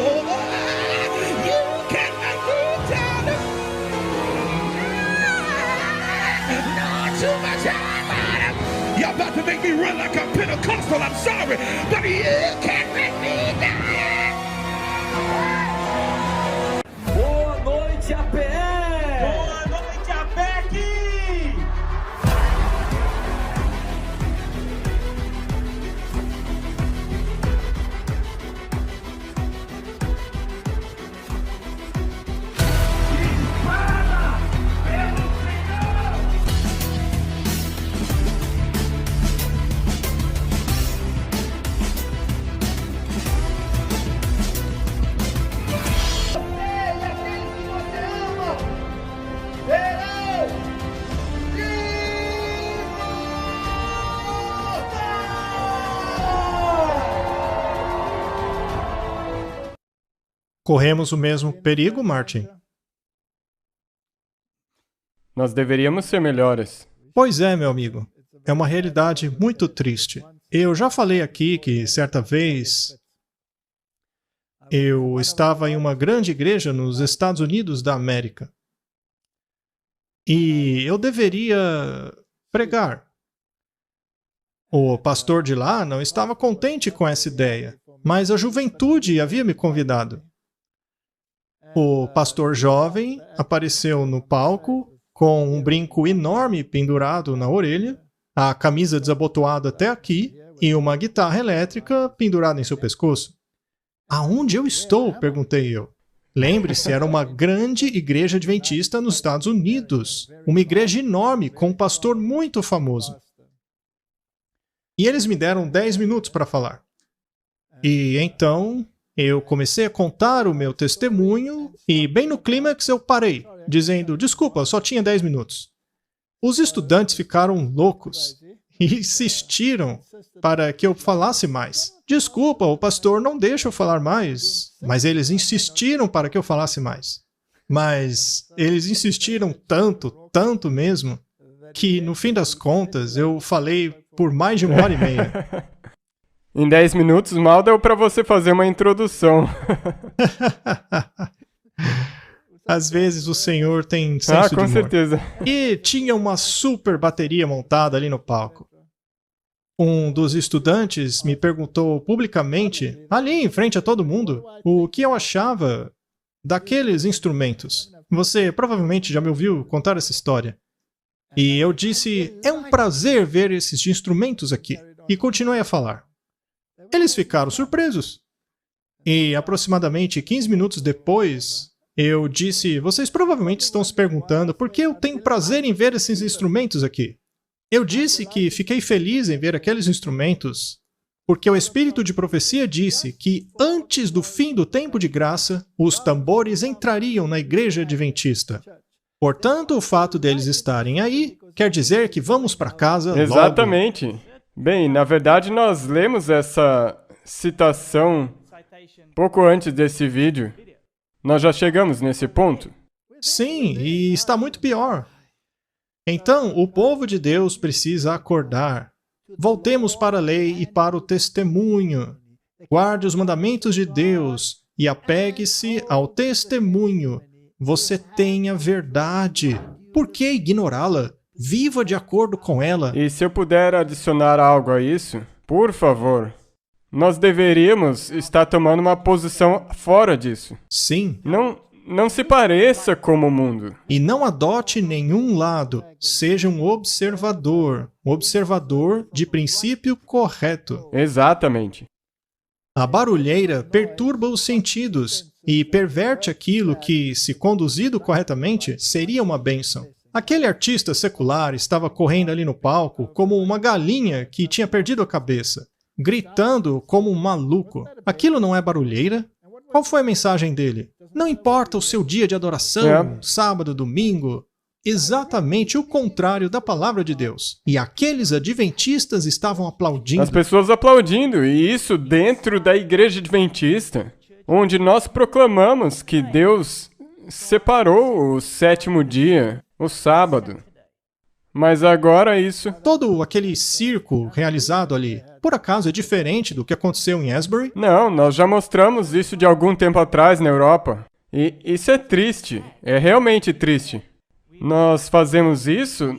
you can make me tell him. Know too much about him. Y'all about to make me run like a Pentecostal. I'm sorry, but you can't make me tell him. Boa noite, APE! Boa noite, APEC! Corremos o mesmo perigo, Martin? Nós deveríamos ser melhores. Pois é, meu amigo. É uma realidade muito triste. Eu já falei aqui que, certa vez, eu estava em uma grande igreja nos Estados Unidos da América. E eu deveria pregar. O pastor de lá não estava contente com essa ideia, mas a juventude havia me convidado. O pastor jovem apareceu no palco com um brinco enorme pendurado na orelha, a camisa desabotoada até aqui e uma guitarra elétrica pendurada em seu pescoço. Aonde eu estou? Perguntei eu. Lembre-se, era uma grande igreja adventista nos Estados Unidos. Uma igreja enorme, com um pastor muito famoso. E eles me deram 10 minutos para falar. E então, eu comecei a contar o meu testemunho e bem no clímax eu parei, dizendo, desculpa, só tinha 10 minutos. Os estudantes ficaram loucos e insistiram para que eu falasse mais. Desculpa, o pastor não deixa eu falar mais. Mas eles insistiram para que eu falasse mais. Mas eles insistiram tanto mesmo, que no fim das contas eu falei por mais de 1h30. Em 10 minutos mal deu para você fazer uma introdução. Às vezes o senhor tem senso de com humor. certeza. E tinha uma super bateria montada ali no palco. Um dos estudantes me perguntou publicamente, ali em frente a todo mundo, o que eu achava daqueles instrumentos. Você provavelmente já me ouviu contar essa história. E eu disse, é um prazer ver esses instrumentos aqui. E continuei a falar. Eles ficaram surpresos. E aproximadamente 15 minutos depois, eu disse, vocês provavelmente estão se perguntando por que eu tenho prazer em ver esses instrumentos aqui. Eu disse que fiquei feliz em ver aqueles instrumentos porque o Espírito de Profecia disse que antes do fim do tempo de graça, os tambores entrariam na igreja adventista. Portanto, o fato deles estarem aí quer dizer que vamos para casa logo. Exatamente. Bem, na verdade nós lemos essa citação pouco antes desse vídeo. Nós já chegamos nesse ponto. Sim, e está muito pior. Então, o povo de Deus precisa acordar. Voltemos para a lei e para o testemunho. Guarde os mandamentos de Deus e apegue-se ao testemunho. Você tem a verdade. Por que ignorá-la? Viva de acordo com ela. E se eu puder adicionar algo a isso, por favor, nós deveríamos estar tomando uma posição fora disso. Sim. Não se pareça como o mundo. E não adote nenhum lado. Seja um observador. Observador de princípio correto. Exatamente. A barulheira perturba os sentidos e perverte aquilo que, se conduzido corretamente, seria uma bênção. Aquele artista secular estava correndo ali no palco como uma galinha que tinha perdido a cabeça, gritando como um maluco. Aquilo não é barulheira? Qual foi a mensagem dele? Não importa o seu dia de adoração, sábado, domingo. Exatamente o contrário da palavra de Deus. E aqueles adventistas estavam aplaudindo. As pessoas aplaudindo, e isso dentro da igreja adventista, onde nós proclamamos que Deus separou o sétimo dia, o sábado. Mas agora isso... Todo aquele circo realizado ali, por acaso é diferente do que aconteceu em Asbury? Não, nós já mostramos isso de algum tempo atrás na Europa. E isso é triste, é realmente triste. Nós fazemos isso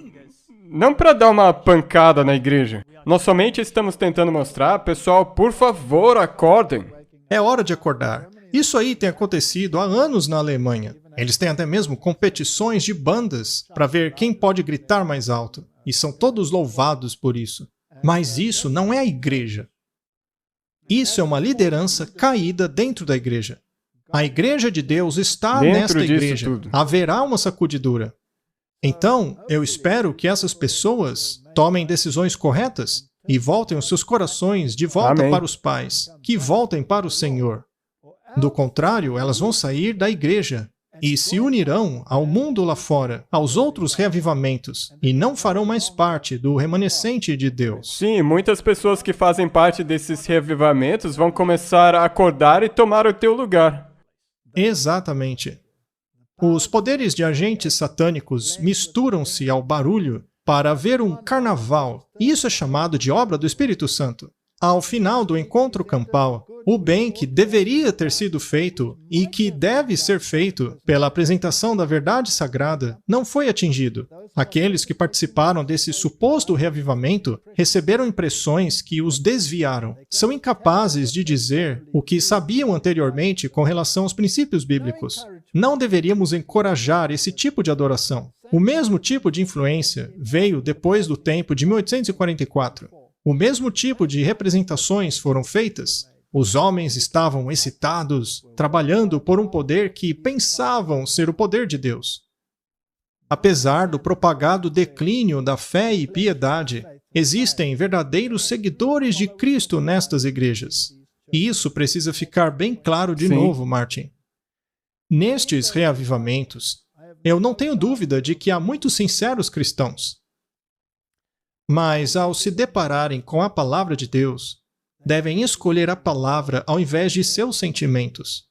não para dar uma pancada na igreja. Nós somente estamos tentando mostrar, pessoal, por favor, acordem. É hora de acordar. Isso aí tem acontecido há anos na Alemanha. Eles têm até mesmo competições de bandas para ver quem pode gritar mais alto. E são todos louvados por isso. Mas isso não é a igreja. Isso é uma liderança caída dentro da igreja. A igreja de Deus está Dentro nesta disso igreja. tudo. Haverá uma sacudidura. Então, eu espero que essas pessoas tomem decisões corretas e voltem os seus corações de volta Amém. para os pais, que voltem para o Senhor. Do contrário, elas vão sair da igreja e se unirão ao mundo lá fora, aos outros reavivamentos, e não farão mais parte do remanescente de Deus. Sim, muitas pessoas que fazem parte desses reavivamentos vão começar a acordar e tomar o teu lugar. Exatamente. Os poderes de agentes satânicos misturam-se ao barulho para haver um carnaval, e isso é chamado de obra do Espírito Santo. Ao final do encontro campal, o bem que deveria ter sido feito e que deve ser feito pela apresentação da verdade sagrada não foi atingido. Aqueles que participaram desse suposto reavivamento receberam impressões que os desviaram. São incapazes de dizer o que sabiam anteriormente com relação aos princípios bíblicos. Não deveríamos encorajar esse tipo de adoração. O mesmo tipo de influência veio depois do tempo de 1844. O mesmo tipo de representações foram feitas. Os homens estavam excitados, trabalhando por um poder que pensavam ser o poder de Deus. Apesar do propagado declínio da fé e piedade, existem verdadeiros seguidores de Cristo nestas igrejas. E isso precisa ficar bem claro de Sim. novo, Martin. Nestes reavivamentos, eu não tenho dúvida de que há muitos sinceros cristãos. Mas, ao se depararem com a palavra de Deus, devem escolher a palavra ao invés de seus sentimentos.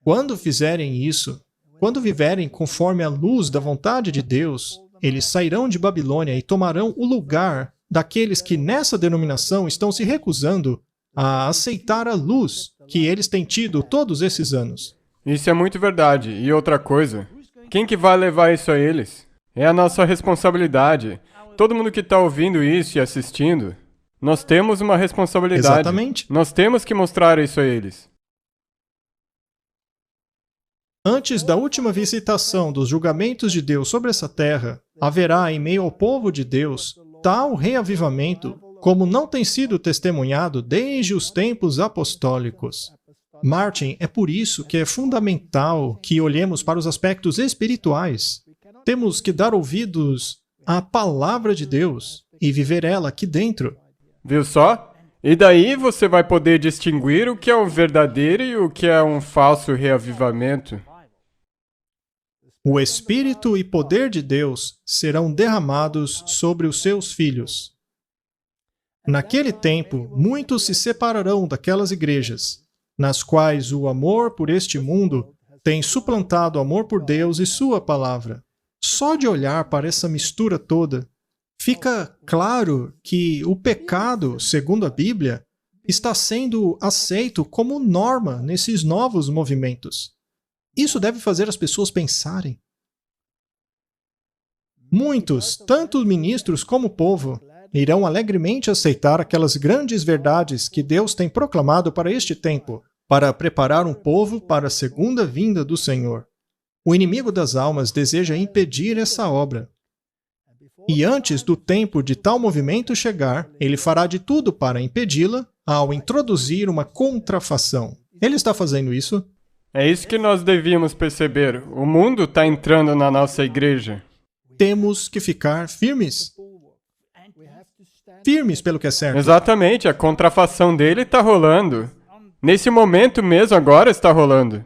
Quando fizerem isso, quando viverem conforme a luz da vontade de Deus, eles sairão de Babilônia e tomarão o lugar daqueles que nessa denominação estão se recusando a aceitar a luz que eles têm tido todos esses anos. Isso é muito verdade. E outra coisa, quem que vai levar isso a eles? É a nossa responsabilidade. Todo mundo que está ouvindo isso e assistindo, nós temos uma responsabilidade. Exatamente. Nós temos que mostrar isso a eles. Antes da última visitação dos julgamentos de Deus sobre essa terra, haverá em meio ao povo de Deus tal reavivamento como não tem sido testemunhado desde os tempos apostólicos. Martin, é por isso que é fundamental que olhemos para os aspectos espirituais. Temos que dar ouvidos à palavra de Deus e viver ela aqui dentro. Viu só? E daí você vai poder distinguir o que é o verdadeiro e o que é um falso reavivamento. O Espírito e poder de Deus serão derramados sobre os seus filhos. Naquele tempo, muitos se separarão daquelas igrejas, nas quais o amor por este mundo tem suplantado o amor por Deus e sua palavra. Só de olhar para essa mistura toda, fica claro que o pecado, segundo a Bíblia, está sendo aceito como norma nesses novos movimentos. Isso deve fazer as pessoas pensarem. Muitos, tanto ministros como povo, irão alegremente aceitar aquelas grandes verdades que Deus tem proclamado para este tempo, para preparar um povo para a segunda vinda do Senhor. O inimigo das almas deseja impedir essa obra. E antes do tempo de tal movimento chegar, ele fará de tudo para impedi-la ao introduzir uma contrafação. Ele está fazendo isso? É isso que nós devíamos perceber. O mundo está entrando na nossa igreja. Temos que ficar firmes. Firmes pelo que é certo. Exatamente, a contrafação dele está rolando. Nesse momento mesmo, agora está rolando.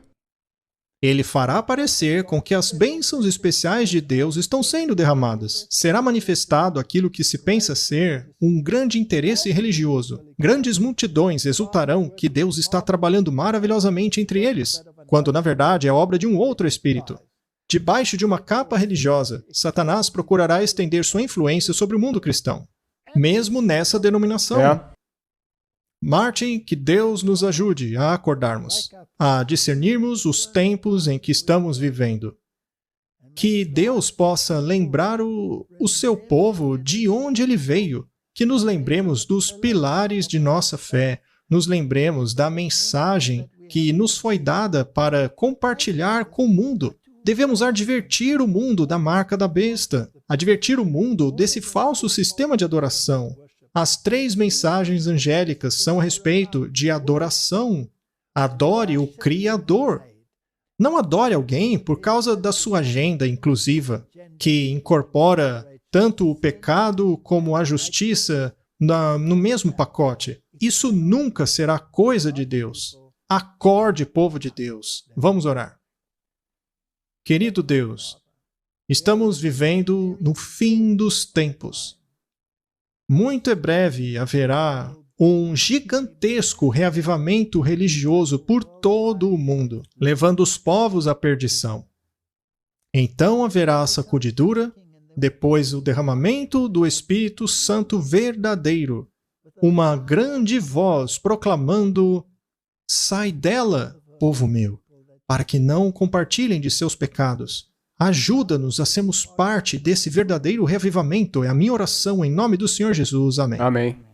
Ele fará parecer com que as bênçãos especiais de Deus estão sendo derramadas. Será manifestado aquilo que se pensa ser um grande interesse religioso. Grandes multidões exultarão que Deus está trabalhando maravilhosamente entre eles, quando na verdade é obra de um outro espírito. Debaixo de uma capa religiosa, Satanás procurará estender sua influência sobre o mundo cristão, mesmo nessa denominação. Martin, que Deus nos ajude a acordarmos, a discernirmos os tempos em que estamos vivendo. Que Deus possa lembrar o seu povo de onde ele veio, que nos lembremos dos pilares de nossa fé, nos lembremos da mensagem que nos foi dada para compartilhar com o mundo. Devemos advertir o mundo da marca da besta, advertir o mundo desse falso sistema de adoração. As 3 mensagens angélicas são a respeito de adoração. Adore o Criador. Não adore alguém por causa da sua agenda inclusiva, que incorpora tanto o pecado como a justiça no mesmo pacote. Isso nunca será coisa de Deus. Acorde, povo de Deus. Vamos orar. Querido Deus, estamos vivendo no fim dos tempos. Muito em breve haverá um gigantesco reavivamento religioso por todo o mundo, levando os povos à perdição. Então haverá a sacudidura, depois o derramamento do Espírito Santo verdadeiro, uma grande voz proclamando: sai dela, povo meu, para que não compartilhem de seus pecados. Ajuda-nos a sermos parte desse verdadeiro reavivamento. É a minha oração em nome do Senhor Jesus. Amém. Amém.